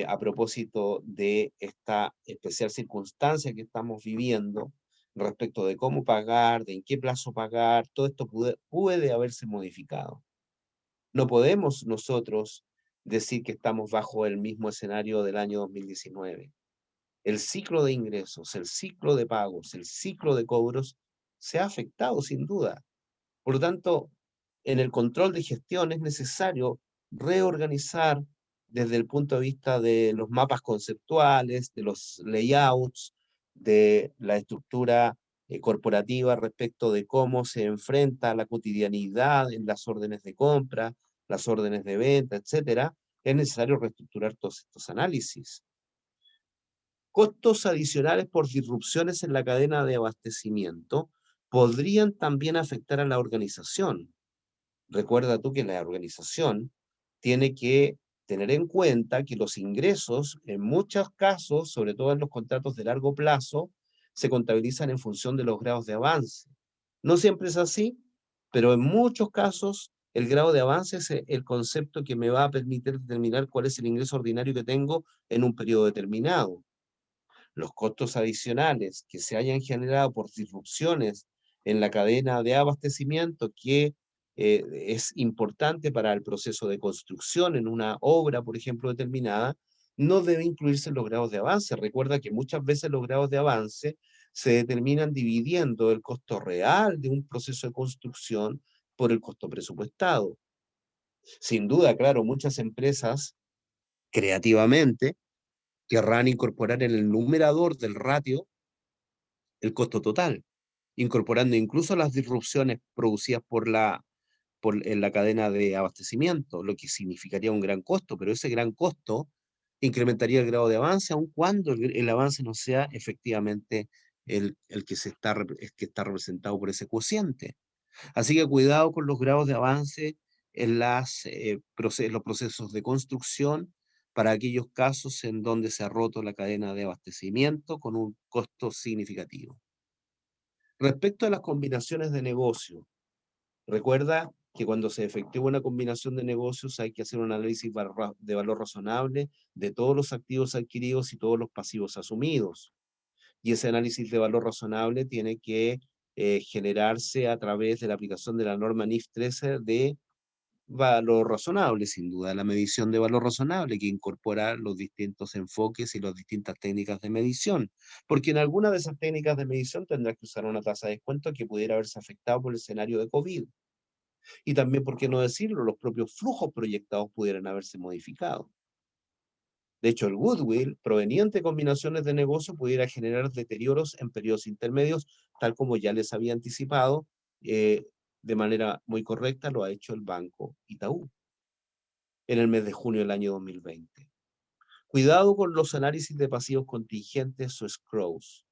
a propósito de esta especial circunstancia que estamos viviendo respecto de cómo pagar, de en qué plazo pagar, todo esto puede haberse modificado. No podemos nosotros decir que estamos bajo el mismo escenario del año 2019. El ciclo de ingresos, el ciclo de pagos, el ciclo de cobros se ha afectado sin duda. Por lo tanto, en el control de gestión es necesario reorganizar desde el punto de vista de los mapas conceptuales, de los layouts, de la estructura corporativa respecto de cómo se enfrenta la cotidianidad en las órdenes de compra, las órdenes de venta, etcétera. Es necesario reestructurar todos estos análisis. Costos adicionales por disrupciones en la cadena de abastecimiento podrían también afectar a la organización. Recuerda tú que la organización tiene que tener en cuenta que los ingresos, en muchos casos, sobre todo en los contratos de largo plazo, se contabilizan en función de los grados de avance. No siempre es así, pero en muchos casos el grado de avance es el concepto que me va a permitir determinar cuál es el ingreso ordinario que tengo en un periodo determinado. Los costos adicionales que se hayan generado por disrupciones en la cadena de abastecimiento, que es importante para el proceso de construcción en una obra, por ejemplo, determinada, no debe incluirse en los grados de avance. Recuerda que muchas veces los grados de avance se determinan dividiendo el costo real de un proceso de construcción por el costo presupuestado. Sin duda, claro, muchas empresas creativamente querrán incorporar en el numerador del ratio el costo total, incorporando incluso las disrupciones producidas en la cadena de abastecimiento, lo que significaría un gran costo, pero ese gran costo incrementaría el grado de avance, aun cuando el avance no sea efectivamente el que que está representado por ese cociente. Así que cuidado con los grados de avance en los procesos de construcción para aquellos casos en donde se ha roto la cadena de abastecimiento con un costo significativo. Respecto a las combinaciones de negocio, recuerda que cuando se efectúa una combinación de negocios hay que hacer un análisis de valor razonable de todos los activos adquiridos y todos los pasivos asumidos. Y ese análisis de valor razonable tiene que generarse a través de la aplicación de la norma NIF 13 de valor razonable, sin duda, la medición de valor razonable que incorpora los distintos enfoques y las distintas técnicas de medición, porque en alguna de esas técnicas de medición tendrás que usar una tasa de descuento que pudiera haberse afectado por el escenario de COVID. Y también, ¿por qué no decirlo? Los propios flujos proyectados pudieran haberse modificado. De hecho, el goodwill proveniente de combinaciones de negocio pudiera generar deterioros en periodos intermedios, tal como ya les había anticipado, de manera muy correcta lo ha hecho el Banco Itaú en el mes de junio del año 2020. Cuidado con los análisis de pasivos contingentes o escrows.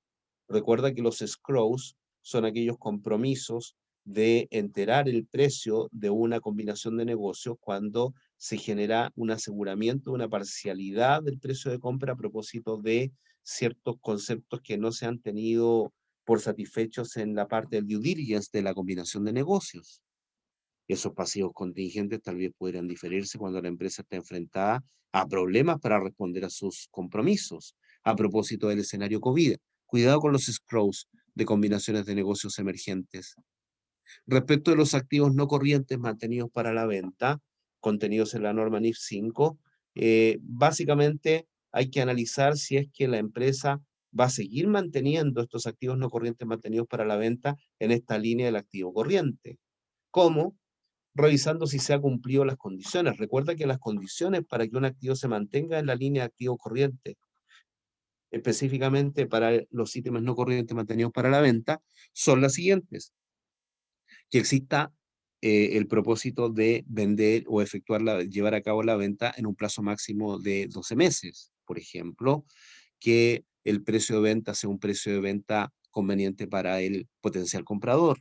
Recuerda que los escrows son aquellos compromisos de enterar el precio de una combinación de negocios cuando se genera un aseguramiento, una parcialidad del precio de compra a propósito de ciertos conceptos que no se han tenido por satisfechos en la parte del due diligence de la combinación de negocios. Esos pasivos contingentes tal vez podrían diferirse cuando la empresa está enfrentada a problemas para responder a sus compromisos. A propósito del escenario COVID, cuidado con los escrows de combinaciones de negocios emergentes. Respecto de los activos no corrientes mantenidos para la venta, contenidos en la norma NIF 5, básicamente hay que analizar si es que la empresa va a seguir manteniendo estos activos no corrientes mantenidos para la venta en esta línea del activo corriente. ¿Cómo? Revisando si se han cumplido las condiciones. Recuerda que las condiciones para que un activo se mantenga en la línea de activo corriente, específicamente para los ítems no corrientes mantenidos para la venta, son las siguientes: que exista el propósito de vender o llevar a cabo la venta en un plazo máximo de 12 meses, por ejemplo, que el precio de venta sea un precio de venta conveniente para el potencial comprador,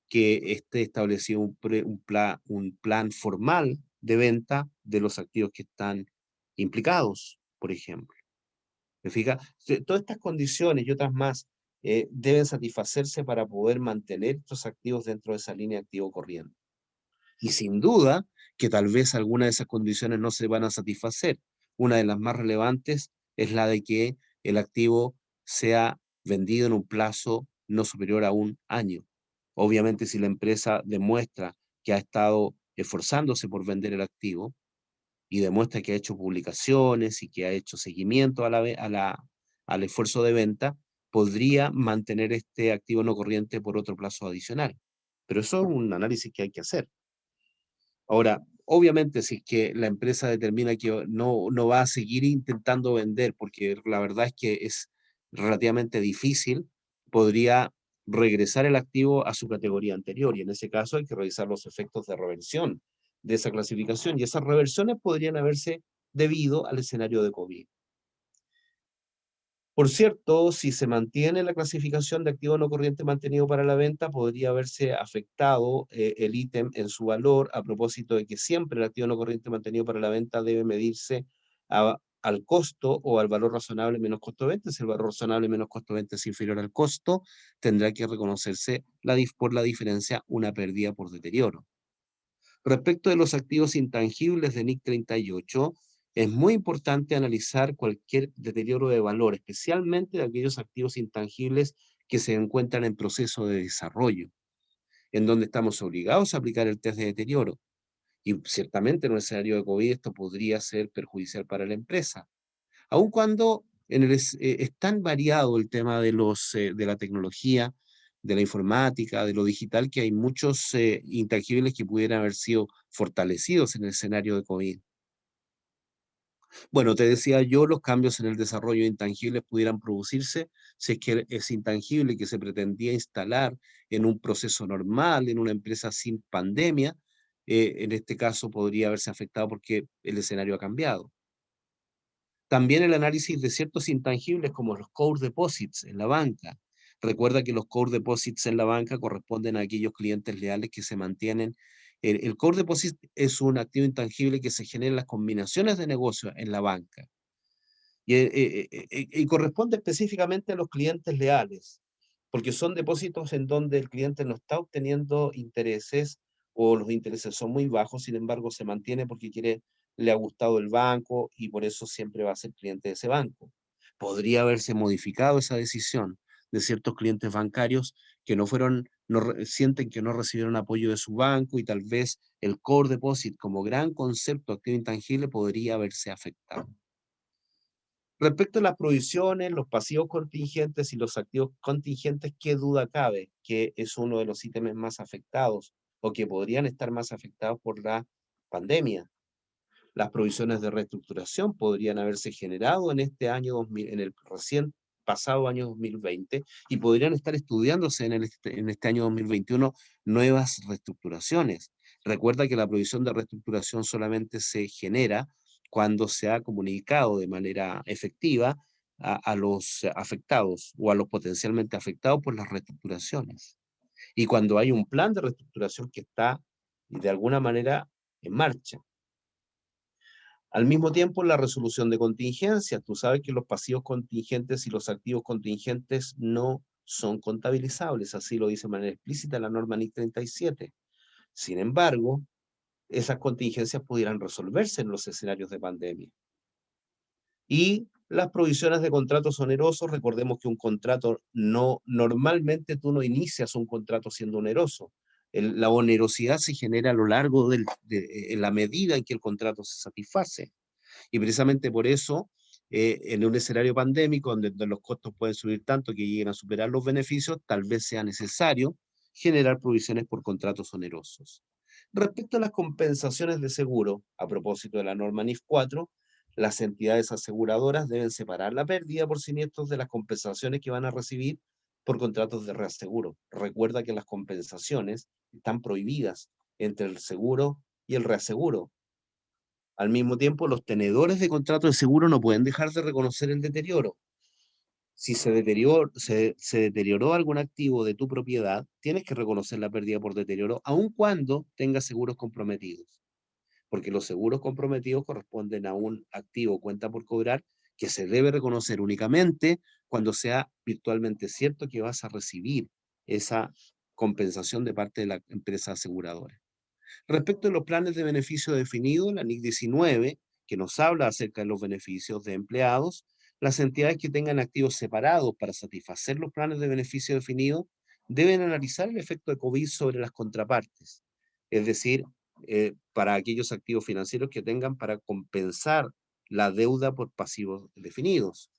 que esté establecido un plan formal de venta de los activos que están implicados, por ejemplo. ¿Me fija? Todas estas condiciones y otras más deben satisfacerse para poder mantener estos activos dentro de esa línea de activo corriente. Y sin duda que tal vez algunas de esas condiciones no se van a satisfacer. Una de las más relevantes es la de que el activo sea vendido en un plazo no superior a un año. Obviamente, si la empresa demuestra que ha estado esforzándose por vender el activo y demuestra que ha hecho publicaciones y que ha hecho seguimiento al esfuerzo de venta, podría mantener este activo no corriente por otro plazo adicional. Pero eso es un análisis que hay que hacer. Ahora, obviamente, si es que la empresa determina que no va a seguir intentando vender, porque la verdad es que es relativamente difícil, podría regresar el activo a su categoría anterior, y en ese caso hay que revisar los efectos de reversión de esa clasificación, y esas reversiones podrían haberse debido al escenario de COVID. Por cierto, si se mantiene la clasificación de activo no corriente mantenido para la venta, podría haberse afectado el ítem en su valor, a propósito de que siempre el activo no corriente mantenido para la venta debe medirse al costo o al valor razonable menos costo de venta. Si el valor razonable menos costo de venta es inferior al costo, tendrá que reconocerse por la diferencia una pérdida por deterioro. Respecto de los activos intangibles de NIC 38, es muy importante analizar cualquier deterioro de valor, especialmente de aquellos activos intangibles que se encuentran en proceso de desarrollo, en donde estamos obligados a aplicar el test de deterioro. Y ciertamente en un escenario de COVID esto podría ser perjudicial para la empresa. Aun cuando es tan variado el tema de la tecnología, de la informática, de lo digital, que hay muchos intangibles que pudieran haber sido fortalecidos en el escenario de COVID. Bueno, te decía yo, los cambios en el desarrollo de intangibles pudieran producirse si es que es intangible que se pretendía instalar en un proceso normal, en una empresa sin pandemia, en este caso podría haberse afectado porque el escenario ha cambiado. También el análisis de ciertos intangibles como los core deposits en la banca. Recuerda que los core deposits en la banca corresponden a aquellos clientes leales que se mantienen. El core deposit es un activo intangible que se genera en las combinaciones de negocio en la banca y corresponde específicamente a los clientes leales, porque son depósitos en donde el cliente no está obteniendo intereses o los intereses son muy bajos, sin embargo se mantiene porque le ha gustado el banco y por eso siempre va a ser cliente de ese banco. Podría haberse modificado esa decisión de ciertos clientes bancarios que sienten que no recibieron apoyo de su banco y tal vez el core deposit como gran concepto activo intangible podría haberse afectado. Respecto a las provisiones, los pasivos contingentes y los activos contingentes, ¿qué duda cabe? Que es uno de los ítems más afectados o que podrían estar más afectados por la pandemia. Las provisiones de reestructuración podrían haberse generado en este año 2000, en el recién pasado año 2020 y podrían estar estudiándose en este año 2021 nuevas reestructuraciones. Recuerda que la provisión de reestructuración solamente se genera cuando se ha comunicado de manera efectiva a los afectados o a los potencialmente afectados por las reestructuraciones. Y cuando hay un plan de reestructuración que está de alguna manera en marcha. Al mismo tiempo, la resolución de contingencias. Tú sabes que los pasivos contingentes y los activos contingentes no son contabilizables, así lo dice de manera explícita la norma NIC 37. Sin embargo, esas contingencias pudieran resolverse en los escenarios de pandemia. Y las provisiones de contratos onerosos, recordemos que un contrato normalmente tú no inicias un contrato siendo oneroso. La onerosidad se genera a lo largo en la medida en que el contrato se satisface. Y precisamente por eso, en un escenario pandémico, donde los costos pueden subir tanto que lleguen a superar los beneficios, tal vez sea necesario generar provisiones por contratos onerosos. Respecto a las compensaciones de seguro, a propósito de la norma NIF 4, las entidades aseguradoras deben separar la pérdida por siniestros de las compensaciones que van a recibir por contratos de reaseguro. Recuerda que las compensaciones están prohibidas entre el seguro y el reaseguro. Al mismo tiempo, los tenedores de contrato de seguro no pueden dejar de reconocer el deterioro. Si se deterioró algún activo de tu propiedad, tienes que reconocer la pérdida por deterioro, aun cuando tengas seguros comprometidos. Porque los seguros comprometidos corresponden a un activo cuenta por cobrar que se debe reconocer únicamente cuando sea virtualmente cierto que vas a recibir esa compensación de parte de la empresa aseguradora. Respecto a los planes de beneficio definidos, la NIC 19, que nos habla acerca de los beneficios de empleados, las entidades que tengan activos separados para satisfacer los planes de beneficio definidos deben analizar el efecto de COVID sobre las contrapartes, es decir, para aquellos activos financieros que tengan para compensar la deuda por pasivos definidos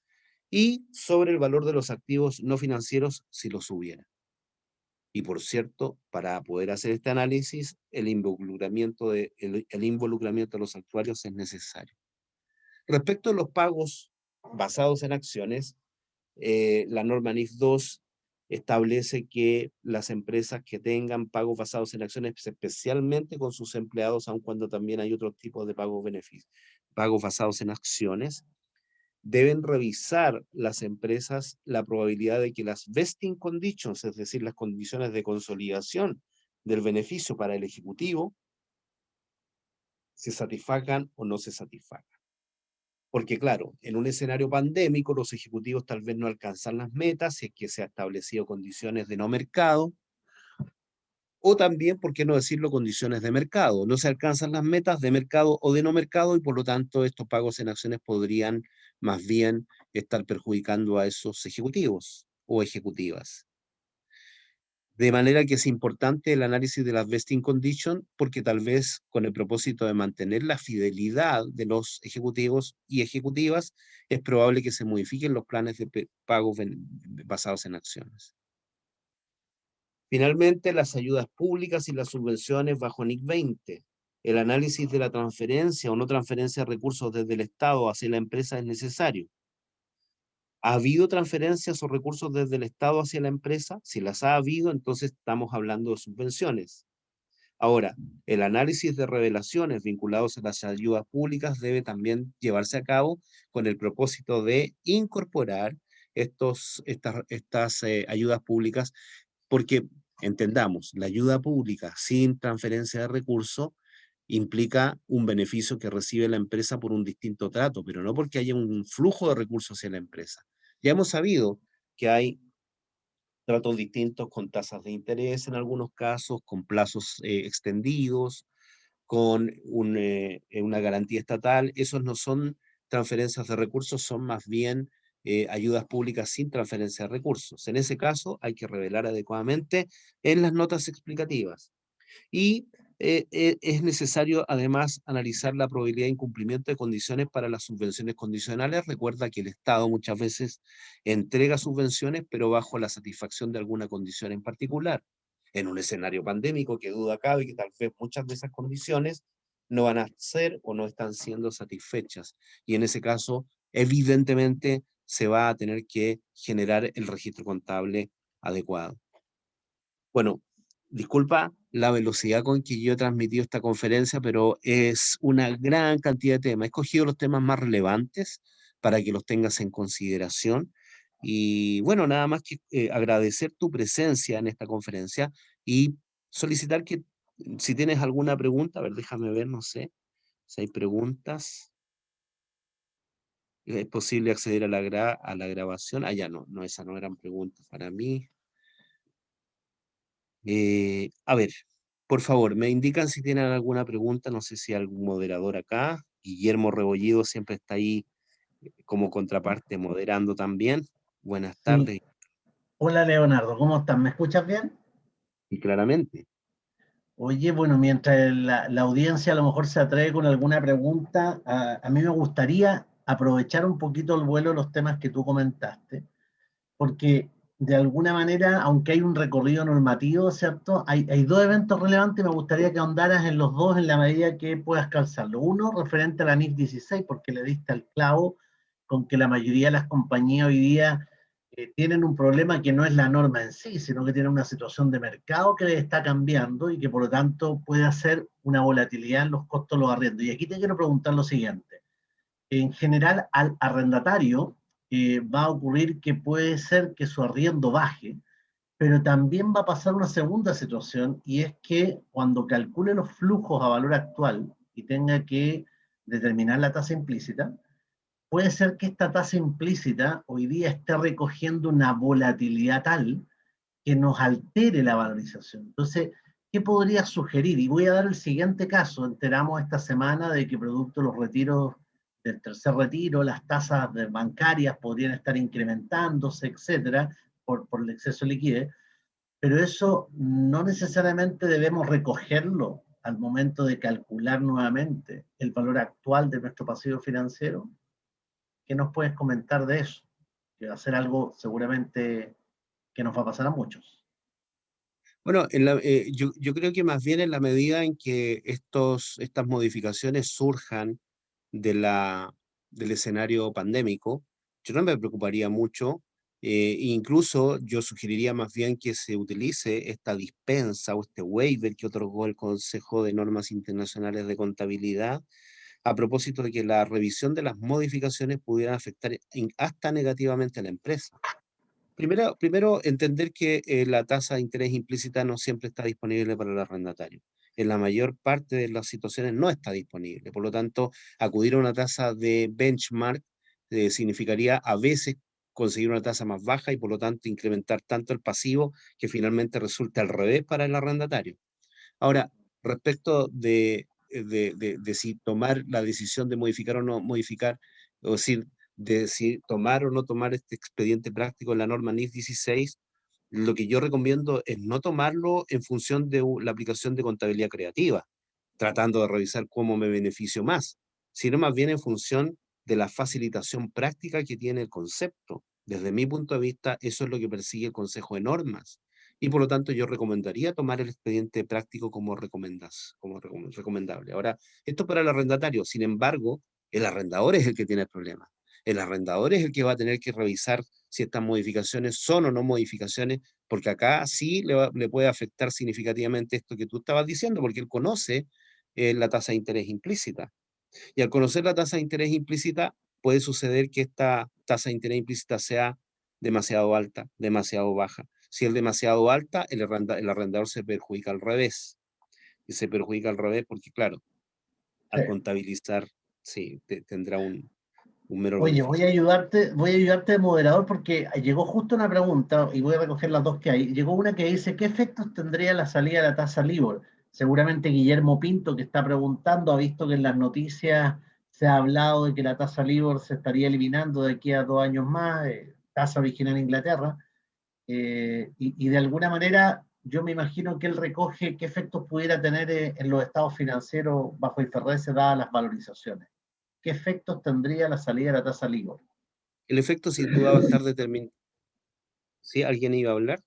y sobre el valor de los activos no financieros si los hubiera. Y por cierto, para poder hacer este análisis, el involucramiento de los actuarios es necesario. Respecto a los pagos basados en acciones, la norma NIF 2 establece que las empresas que tengan pagos basados en acciones, especialmente con sus empleados, aun cuando también hay otros tipos de pagos basados en acciones, deben revisar las empresas la probabilidad de que las vesting conditions, es decir, las condiciones de consolidación del beneficio para el ejecutivo, se satisfagan o no se satisfagan. Porque claro, en un escenario pandémico los ejecutivos tal vez no alcanzan las metas si es que se ha establecido condiciones de no mercado, o también, ¿por qué no decirlo?, condiciones de mercado. No se alcanzan las metas de mercado o de no mercado y por lo tanto estos pagos en acciones podrían más bien estar perjudicando a esos ejecutivos o ejecutivas. De manera que es importante el análisis de las vesting conditions porque tal vez con el propósito de mantener la fidelidad de los ejecutivos y ejecutivas es probable que se modifiquen los planes de pagos basados en acciones. Finalmente, las ayudas públicas y las subvenciones bajo NIC 20. el análisis de la transferencia o no transferencia de recursos desde el Estado hacia la empresa es necesario. ¿Ha habido transferencias o recursos desde el Estado hacia la empresa? Si las ha habido, entonces estamos hablando de subvenciones. Ahora, el análisis de revelaciones vinculados a las ayudas públicas debe también llevarse a cabo con el propósito de incorporar estas ayudas públicas, porque entendamos, la ayuda pública sin transferencia de recursos implica un beneficio que recibe la empresa por un distinto trato, pero no porque haya un flujo de recursos hacia la empresa. Ya hemos sabido que hay tratos distintos con tasas de interés en algunos casos, con plazos extendidos, con una garantía estatal. Esos no son transferencias de recursos, son más bien ayudas públicas sin transferencia de recursos. En ese caso hay que revelar adecuadamente en las notas explicativas. Y es necesario además analizar la probabilidad de incumplimiento de condiciones para las subvenciones condicionales. Recuerda que el Estado muchas veces entrega subvenciones, pero bajo la satisfacción de alguna condición en particular. En un escenario pandémico, que duda cabe que tal vez muchas de esas condiciones no van a ser o no están siendo satisfechas. Y en ese caso, evidentemente, se va a tener que generar el registro contable adecuado. Bueno, disculpa la velocidad con que yo he transmitido esta conferencia, pero es una gran cantidad de temas. He escogido los temas más relevantes para que los tengas en consideración. Y bueno, nada más que agradecer tu presencia en esta conferencia y solicitar que si tienes alguna pregunta, a ver, déjame ver, no sé si hay preguntas. ¿Es posible acceder a la grabación? Ah, ya no, esas no eran preguntas para mí. A ver, por favor, me indican si tienen alguna pregunta, no sé si hay algún moderador acá. Guillermo Rebollido siempre está ahí como contraparte moderando también. Buenas Sí. tardes Hola Leonardo, ¿cómo estás? ¿Me escuchas bien? y claramente. Oye, bueno, mientras la audiencia a lo mejor se atreve con alguna pregunta, a mí me gustaría aprovechar un poquito el vuelo de los temas que tú comentaste, porque de alguna manera, aunque hay un recorrido normativo, ¿cierto? Hay dos eventos relevantes y me gustaría que ahondaras en los dos en la medida que puedas calzarlo. Uno, referente a la NIF 16, porque le diste al clavo con que la mayoría de las compañías hoy día tienen un problema que no es la norma en sí, sino que tienen una situación de mercado que está cambiando y que por lo tanto puede hacer una volatilidad en los costos de los arriendos. Y aquí te quiero preguntar lo siguiente. En general, al arrendatario va a ocurrir que puede ser que su arriendo baje, pero también va a pasar una segunda situación y es que cuando calcule los flujos a valor actual y tenga que determinar la tasa implícita, puede ser que esta tasa implícita hoy día esté recogiendo una volatilidad tal que nos altere la valorización. Entonces, ¿qué podría sugerir? Y voy a dar el siguiente caso. Enteramos esta semana de que producto de los retiros del tercer retiro, las tasas bancarias podrían estar incrementándose, etcétera, por el exceso de liquidez, pero eso no necesariamente debemos recogerlo al momento de calcular nuevamente el valor actual de nuestro pasivo financiero. ¿Qué nos puedes comentar de eso? Que va a ser algo seguramente que nos va a pasar a muchos. Bueno, yo creo que más bien en la medida en que estas modificaciones surjan de del escenario pandémico, yo no me preocuparía mucho. Incluso yo sugeriría más bien que se utilice esta dispensa o este waiver que otorgó el Consejo de Normas Internacionales de Contabilidad a propósito de que la revisión de las modificaciones pudiera afectar hasta negativamente a la empresa. Primero, entender que la tasa de interés implícita no siempre está disponible para el arrendatario. En la mayor parte de las situaciones no está disponible. Por lo tanto, acudir a una tasa de benchmark significaría a veces conseguir una tasa más baja y por lo tanto incrementar tanto el pasivo que finalmente resulte al revés para el arrendatario. Ahora, respecto de si tomar la decisión de modificar o no modificar, o decir, de si tomar o no tomar este expediente práctico en la norma NIF 16, lo que yo recomiendo es no tomarlo en función de la aplicación de contabilidad creativa, tratando de revisar cómo me beneficio más, sino más bien en función de la facilitación práctica que tiene el concepto. Desde mi punto de vista, eso es lo que persigue el Consejo de Normas. Y por lo tanto yo recomendaría tomar el expediente práctico como recomendable. Ahora, esto para el arrendatario. Sin embargo, el arrendador es el que tiene el problema. El arrendador es el que va a tener que revisar si estas modificaciones son o no modificaciones, porque acá sí le puede afectar significativamente esto que tú estabas diciendo, porque él conoce la tasa de interés implícita. Y al conocer la tasa de interés implícita, puede suceder que esta tasa de interés implícita sea demasiado alta, demasiado baja. Si es demasiado alta, el arrendador se perjudica al revés. Y se perjudica al revés porque, claro, Sí. al contabilizar, sí, tendrá un menor Oye, beneficio. voy a ayudarte de moderador porque llegó justo una pregunta y voy a recoger las dos que hay. Llegó una que dice, ¿qué efectos tendría la salida de la tasa LIBOR? Seguramente Guillermo Pinto, que está preguntando, ha visto que en las noticias se ha hablado de que la tasa LIBOR se estaría eliminando de aquí a 2 años más, tasa original en Inglaterra, y de alguna manera yo me imagino que él recoge qué efectos pudiera tener en los estados financieros bajo IFRS dadas las valorizaciones. ¿Qué efectos tendría la salida de la tasa LIBOR? El efecto sin duda va a estar determinado. ¿Sí? ¿Alguien iba a hablar?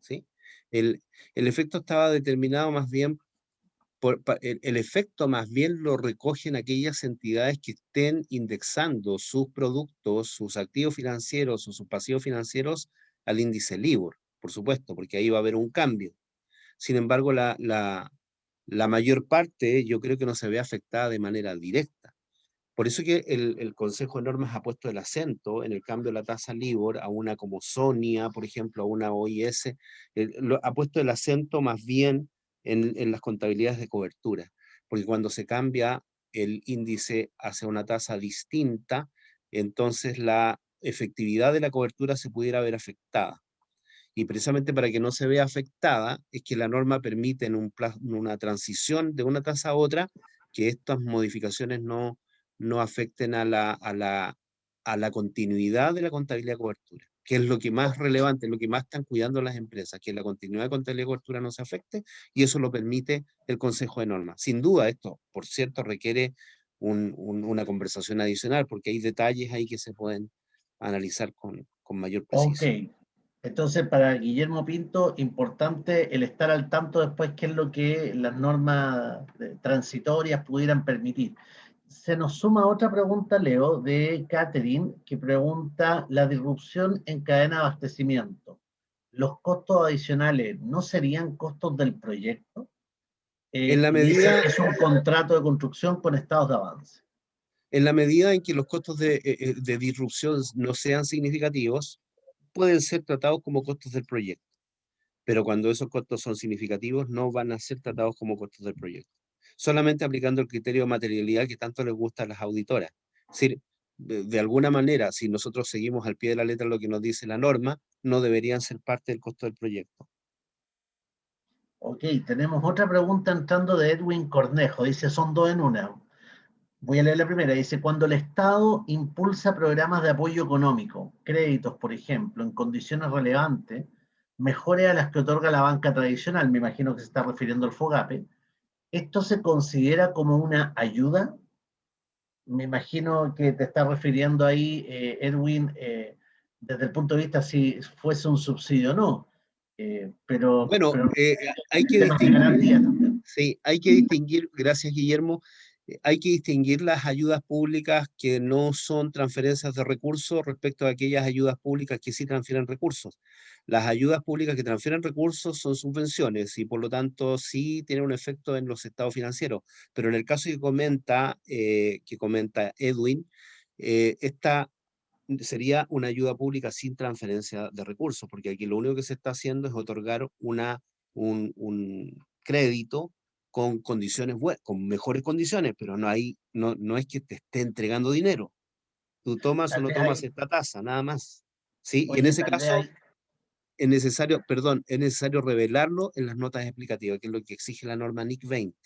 ¿Sí? El, el efecto estaba determinado más bien el efecto más bien lo recogen aquellas entidades que estén indexando sus productos, sus activos financieros o sus pasivos financieros al índice LIBOR, por supuesto, porque ahí va a haber un cambio. Sin embargo, la mayor parte yo creo que no se ve afectada de manera directa. Por eso que el Consejo de Normas ha puesto el acento en el cambio de la tasa LIBOR a una como SONIA, por ejemplo, a una OIS, ha puesto el acento más bien en las contabilidades de cobertura, porque cuando se cambia el índice hacia una tasa distinta, entonces la efectividad de la cobertura se pudiera ver afectada. Y precisamente para que no se vea afectada, es que la norma permite en una transición de una tasa a otra, que estas modificaciones no afecten a la continuidad de la contabilidad de cobertura, que es lo que más relevante, lo que más están cuidando las empresas, que la continuidad de contabilidad de cobertura no se afecte, y eso lo permite el Consejo de Normas. Sin duda, esto, por cierto, requiere una conversación adicional, porque hay detalles ahí que se pueden analizar con mayor Ok, precisión. entonces para Guillermo Pinto, importante el estar al tanto después qué es lo que las normas transitorias pudieran permitir. Se nos suma otra pregunta, Leo, de Catherine, que pregunta, la disrupción en cadena de abastecimiento, ¿los costos adicionales no serían costos del proyecto? En la Y dice medida, que es un contrato de construcción con estados de avance. en la medida en que los costos de disrupción no sean significativos, pueden ser tratados como costos del proyecto. Pero cuando esos costos son significativos, no van a ser tratados como costos del proyecto. Solamente aplicando el criterio de materialidad que tanto les gusta a las auditoras. Es decir, de alguna manera, si nosotros seguimos al pie de la letra lo que nos dice la norma, no deberían ser parte del costo del proyecto. Ok, tenemos otra pregunta entrando de Edwin Cornejo. Dice, son dos en una. Voy a leer la primera. Dice, cuando el Estado impulsa programas de apoyo económico, créditos, por ejemplo, en condiciones relevantes, mejores a las que otorga la banca tradicional, me imagino que se está refiriendo al FOGAPE, ¿esto se considera como una ayuda? Me imagino que te está refiriendo ahí, Edwin, desde el punto de vista si fuese un subsidio o no. Bueno, Pero hay que temas de distinguir. garantía también. Sí, hay que distinguir, gracias Guillermo, hay que distinguir las ayudas públicas que no son transferencias de recursos respecto a aquellas ayudas públicas que sí transfieren recursos. Las ayudas públicas que transfieren recursos son subvenciones y por lo tanto sí tienen un efecto en los estados financieros. Pero en el caso que comenta Edwin, esta sería una ayuda pública sin transferencia de recursos, porque aquí lo único que se está haciendo es otorgar un crédito con condiciones buenas, con mejores condiciones, pero no es que te esté entregando dinero. Tú tomas o Tal no vez tomas hay, esta tasa, nada más. ¿Sí? Y en oye, ese tal vez caso hay, es necesario revelarlo en las notas explicativas, que es lo que exige la norma NIC 20.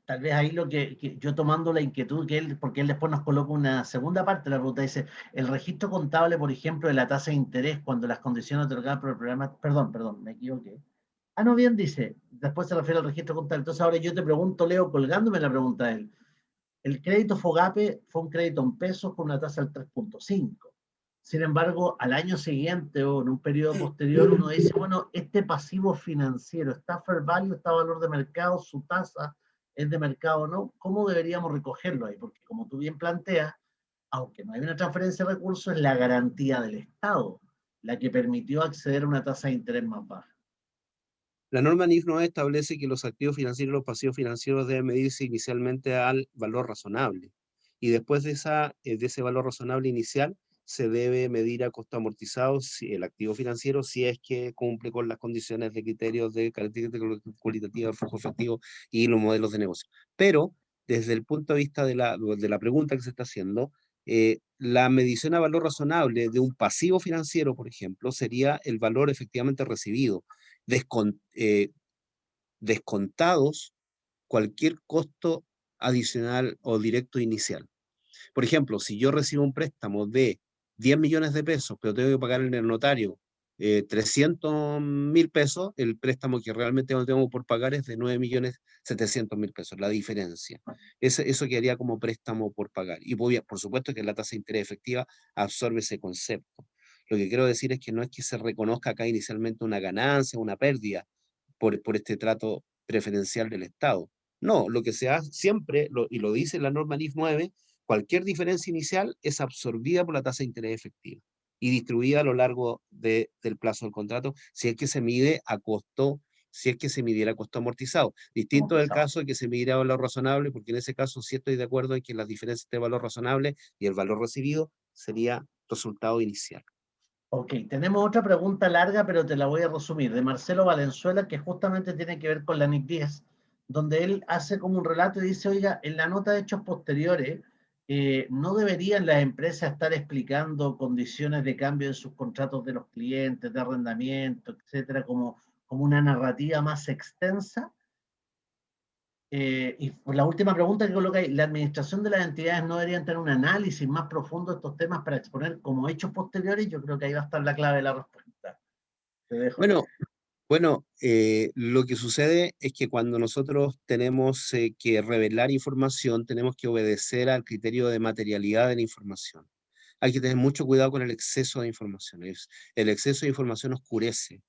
tal vez ahí lo que yo tomando la inquietud que él, porque él después nos coloca una segunda parte de la pregunta, dice, el registro contable, por ejemplo, de la tasa de interés cuando las condiciones otorgadas por el programa, perdón, me equivoqué. Ah, no, bien, dice, después se refiere al registro contable. Entonces ahora yo te pregunto, Leo, colgándome la pregunta de él. El crédito FOGAPE fue un crédito en pesos con una tasa del 3.5. Sin embargo, al año siguiente o en un periodo posterior, uno dice, bueno, este pasivo financiero, está fair value, está valor de mercado, su tasa es de mercado o no, ¿cómo deberíamos recogerlo ahí? Porque como tú bien planteas, aunque no hay una transferencia de recursos, es la garantía del Estado la que permitió acceder a una tasa de interés más baja. La norma NIF 9 establece que los activos financieros y los pasivos financieros deben medirse inicialmente al valor razonable. Y después de ese valor razonable inicial, se debe medir a costo amortizado el activo financiero si es que cumple con las condiciones de criterios de características cualitativas, flujo efectivo y los modelos de negocio. Pero, desde el punto de vista de la pregunta que se está haciendo, la medición a valor razonable de un pasivo financiero, por ejemplo, sería el valor efectivamente recibido, descontados cualquier costo adicional o directo inicial. Por ejemplo, si yo recibo un préstamo de 10 millones de pesos, pero tengo que pagar en el notario 300.000 pesos, el préstamo que realmente no tengo por pagar es de 9.700.000 pesos, la diferencia. Eso quedaría como préstamo por pagar. Y por supuesto que la tasa de interés efectiva absorbe ese concepto. Lo que quiero decir es que no es que se reconozca acá inicialmente una ganancia, una pérdida por este trato preferencial del Estado. No, lo que se hace siempre, y lo dice la norma NIF 9, cualquier diferencia inicial es absorbida por la tasa de interés efectiva y distribuida a lo largo del plazo del contrato, si es que se mide a costo, si es que se midiera a costo amortizado. Distinto del caso de que se midiera a valor razonable, porque en ese caso sí estoy de acuerdo en que las diferencias de valor razonable y el valor recibido sería resultado inicial. Ok, tenemos otra pregunta larga, pero te la voy a resumir, de Marcelo Valenzuela, que justamente tiene que ver con la NIC 10, donde él hace como un relato y dice, oiga, en la nota de hechos posteriores, ¿no deberían las empresas estar explicando condiciones de cambio en sus contratos de los clientes, de arrendamiento, etcétera, como una narrativa más extensa? Y por la última pregunta que coloca ahí, ¿la administración de las entidades no deberían tener un análisis más profundo de estos temas para exponer como hechos posteriores? Yo creo que ahí va a estar la clave de la respuesta. Te dejo. Bueno, lo que sucede es que cuando nosotros tenemos que revelar información, tenemos que obedecer al criterio de materialidad de la información. Hay que tener mucho cuidado con el exceso de información. El exceso de información oscurece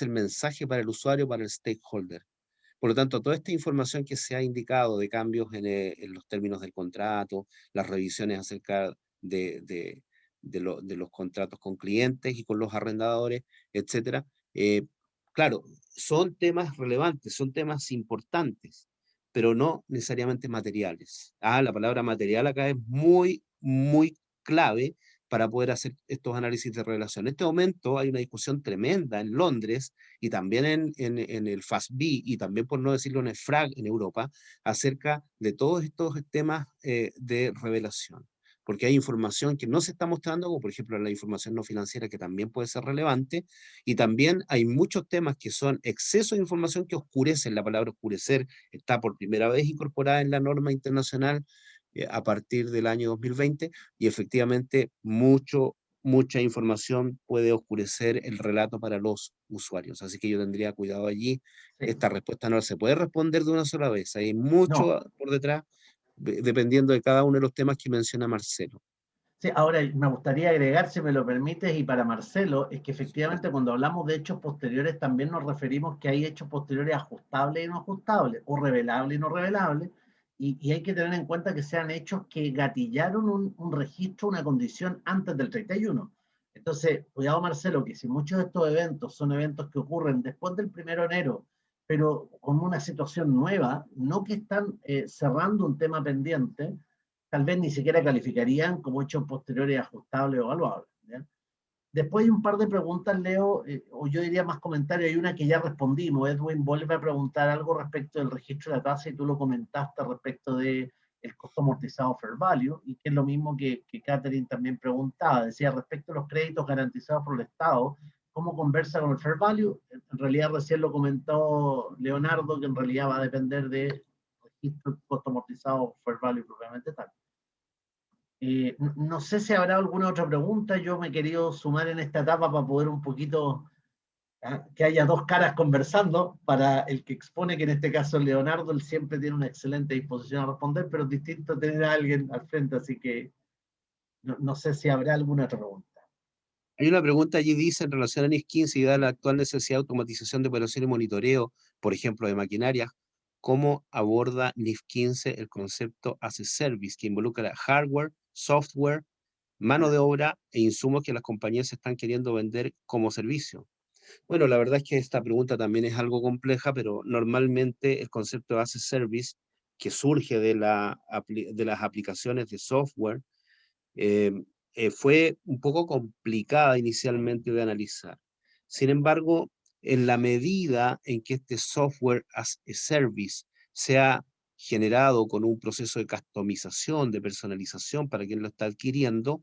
el mensaje para el usuario, para el stakeholder. Por lo tanto, toda esta información que se ha indicado de cambios en los términos del contrato, las revisiones acerca de los contratos con clientes y con los arrendadores, etcétera, claro, son temas relevantes, son temas importantes, pero no necesariamente materiales. La palabra material acá es muy, muy clave para poder hacer estos análisis de relación. En este momento hay una discusión tremenda en Londres y también en el FASB y también, por no decirlo, en el FRAG en Europa, acerca de todos estos temas de revelación. Porque hay información que no se está mostrando, como por ejemplo la información no financiera, que también puede ser relevante, y también hay muchos temas que son exceso de información que oscurecen. La palabra oscurecer está por primera vez incorporada en la norma internacional a partir del año 2020, y efectivamente mucha información puede oscurecer el relato para los usuarios. Así que yo tendría cuidado allí. Sí. Esta respuesta no se puede responder de una sola vez. Hay mucho por detrás, dependiendo de cada uno de los temas que menciona Marcelo. Sí, ahora me gustaría agregar, si me lo permites, y para Marcelo, es que efectivamente cuando hablamos de hechos posteriores también nos referimos que hay hechos posteriores ajustables y no ajustables, o revelables y no revelables, y hay que tener en cuenta que sean hechos que gatillaron un registro, una condición antes del 31. Entonces, cuidado Marcelo, que si muchos de estos eventos son eventos que ocurren después del 1 de enero, pero con una situación nueva, no que están cerrando un tema pendiente, tal vez ni siquiera calificarían como hechos posteriores ajustables o evaluables. ¿Ya? Después hay un par de preguntas, Leo, o yo diría más comentarios. Hay una que ya respondimos. Edwin vuelve a preguntar algo respecto del registro de la tasa y tú lo comentaste respecto del costo amortizado fair value, y que es lo mismo que Catherine también preguntaba. Decía, respecto a los créditos garantizados por el Estado, ¿cómo conversa con el fair value? En realidad recién lo comentó Leonardo, que en realidad va a depender de registro de costo amortizado fair value propiamente tal. No sé si habrá alguna otra pregunta. Yo me he querido sumar en esta etapa para poder un poquito, que haya dos caras conversando, para el que expone, que en este caso es Leonardo. Él siempre tiene una excelente disposición a responder, pero es distinto tener a alguien al frente, así que no sé si habrá alguna otra pregunta. Hay una pregunta allí, dice, en relación a NIF 15 y dada la actual necesidad de automatización de operación y monitoreo, por ejemplo, de maquinaria, ¿cómo aborda NIF 15 el concepto as a service, que involucra hardware, software, mano de obra e insumos que las compañías están queriendo vender como servicio? Bueno, la verdad es que esta pregunta también es algo compleja, pero normalmente el concepto de as a service, que surge de las aplicaciones de software, fue un poco complicada inicialmente de analizar. Sin embargo, en la medida en que este software as a service sea generado con un proceso de customización, de personalización para quien lo está adquiriendo,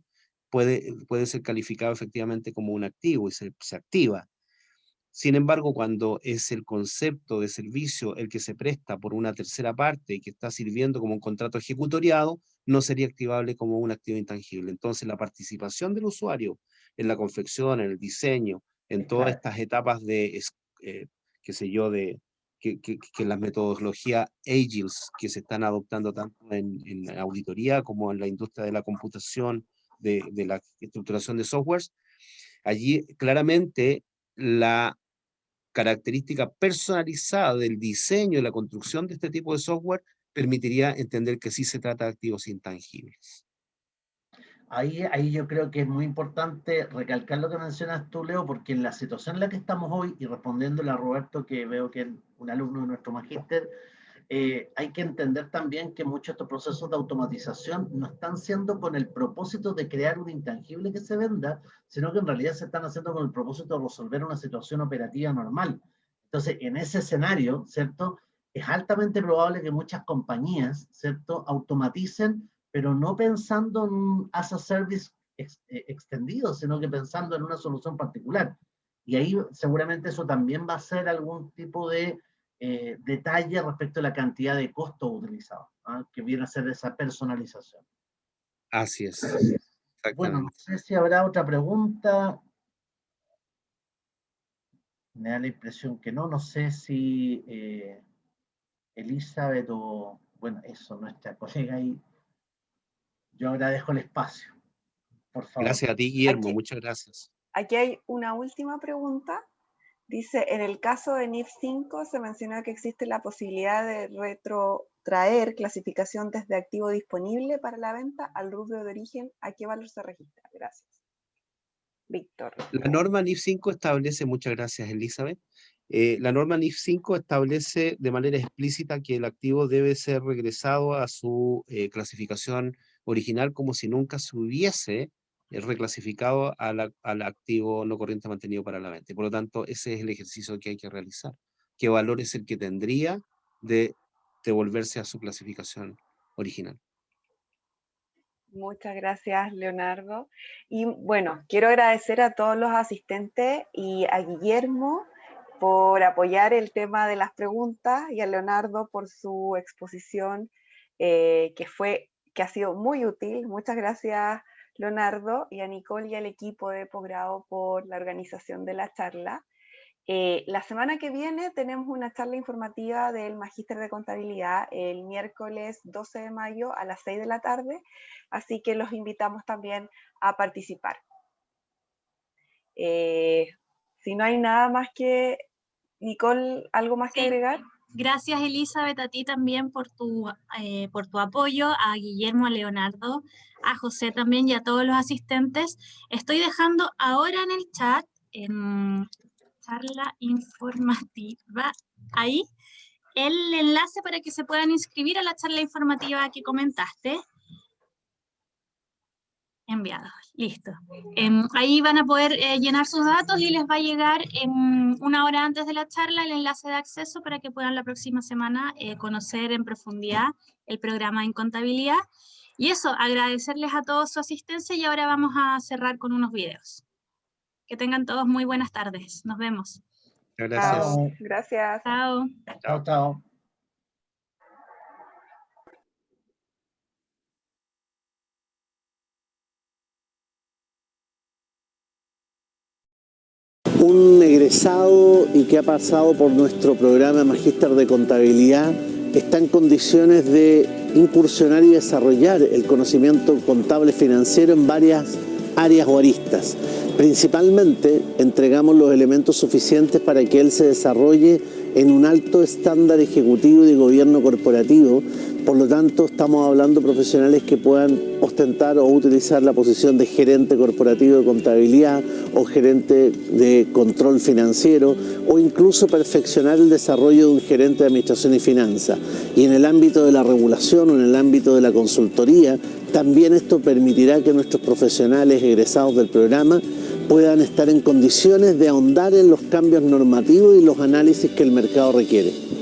puede ser calificado efectivamente como un activo y se activa. Sin embargo, cuando es el concepto de servicio el que se presta por una tercera parte y que está sirviendo como un contrato ejecutoriado, no sería activable como un activo intangible. Entonces, la participación del usuario en la confección, en el diseño, en todas estas etapas de, qué sé yo, que las metodologías Agiles que se están adoptando tanto en la auditoría como en la industria de la computación, de la estructuración de softwares, allí claramente la característica personalizada del diseño y la construcción de este tipo de software permitiría entender que sí se trata de activos intangibles. Ahí yo creo que es muy importante recalcar lo que mencionas tú, Leo, porque en la situación en la que estamos hoy, y respondiéndole a Roberto, que veo que es un alumno de nuestro magíster, hay que entender también que muchos de estos procesos de automatización no están siendo con el propósito de crear un intangible que se venda, sino que en realidad se están haciendo con el propósito de resolver una situación operativa normal. Entonces, en ese escenario, ¿cierto? Es altamente probable que muchas compañías, ¿cierto?, automaticen, pero no pensando en un as a service extendido, sino que pensando en una solución particular. Y ahí seguramente eso también va a ser algún tipo de detalle respecto a la cantidad de costos utilizados, ¿eh? Que viene a ser esa personalización. Así es. Bueno, no Exactamente. sé si habrá otra pregunta. Me da la impresión que no sé si Elizabeth o, bueno, eso, nuestra colega ahí. Yo ahora dejo el espacio, por favor. Gracias a ti, Guillermo, muchas gracias. Aquí hay una última pregunta. Dice, en el caso de NIF 5 se menciona que existe la posibilidad de retrotraer clasificación desde activo disponible para la venta al rubro de origen. ¿A qué valor se registra? Gracias. Víctor. La norma NIF 5 establece, muchas gracias, Elizabeth, la norma NIF 5 establece de manera explícita que el activo debe ser regresado a su clasificación original como si nunca se hubiese reclasificado al activo no corriente mantenido para la venta. Por lo tanto, ese es el ejercicio que hay que realizar. ¿Qué valor es el que tendría de devolverse a su clasificación original? Muchas gracias, Leonardo. Y bueno, quiero agradecer a todos los asistentes y a Guillermo por apoyar el tema de las preguntas y a Leonardo por su exposición que ha sido muy útil. Muchas gracias, Leonardo, y a Nicole y al equipo de posgrado por la organización de la charla. La semana que viene tenemos una charla informativa del Magíster de Contabilidad el miércoles 12 de mayo a las 6 de la tarde, así que los invitamos también a participar. Si no hay nada más que, Nicole, ¿algo más que agregar? Gracias, Elizabeth, a ti también por tu apoyo, a Guillermo, a Leonardo, a José también y a todos los asistentes. Estoy dejando ahora en el chat, en charla informativa, ahí, el enlace para que se puedan inscribir a la charla informativa que comentaste. Enviado, listo. Ahí van a poder llenar sus datos y les va a llegar una hora antes de la charla el enlace de acceso para que puedan la próxima semana conocer en profundidad el programa en contabilidad. Y eso, agradecerles a todos su asistencia y ahora vamos a cerrar con unos videos. Que tengan todos muy buenas tardes. Nos vemos. Gracias. Chao. Gracias. Chao. Chao, chao. Un egresado y que ha pasado por nuestro programa Magíster de Contabilidad está en condiciones de incursionar y desarrollar el conocimiento contable financiero en varias áreas o aristas. Principalmente entregamos los elementos suficientes para que él se desarrolle en un alto estándar ejecutivo y de gobierno corporativo. Por lo tanto, estamos hablando de profesionales que puedan ostentar o utilizar la posición de gerente corporativo de contabilidad o gerente de control financiero, o incluso perfeccionar el desarrollo de un gerente de administración y finanzas. Y en el ámbito de la regulación o en el ámbito de la consultoría, también esto permitirá que nuestros profesionales egresados del programa puedan estar en condiciones de ahondar en los cambios normativos y los análisis que el mercado requiere.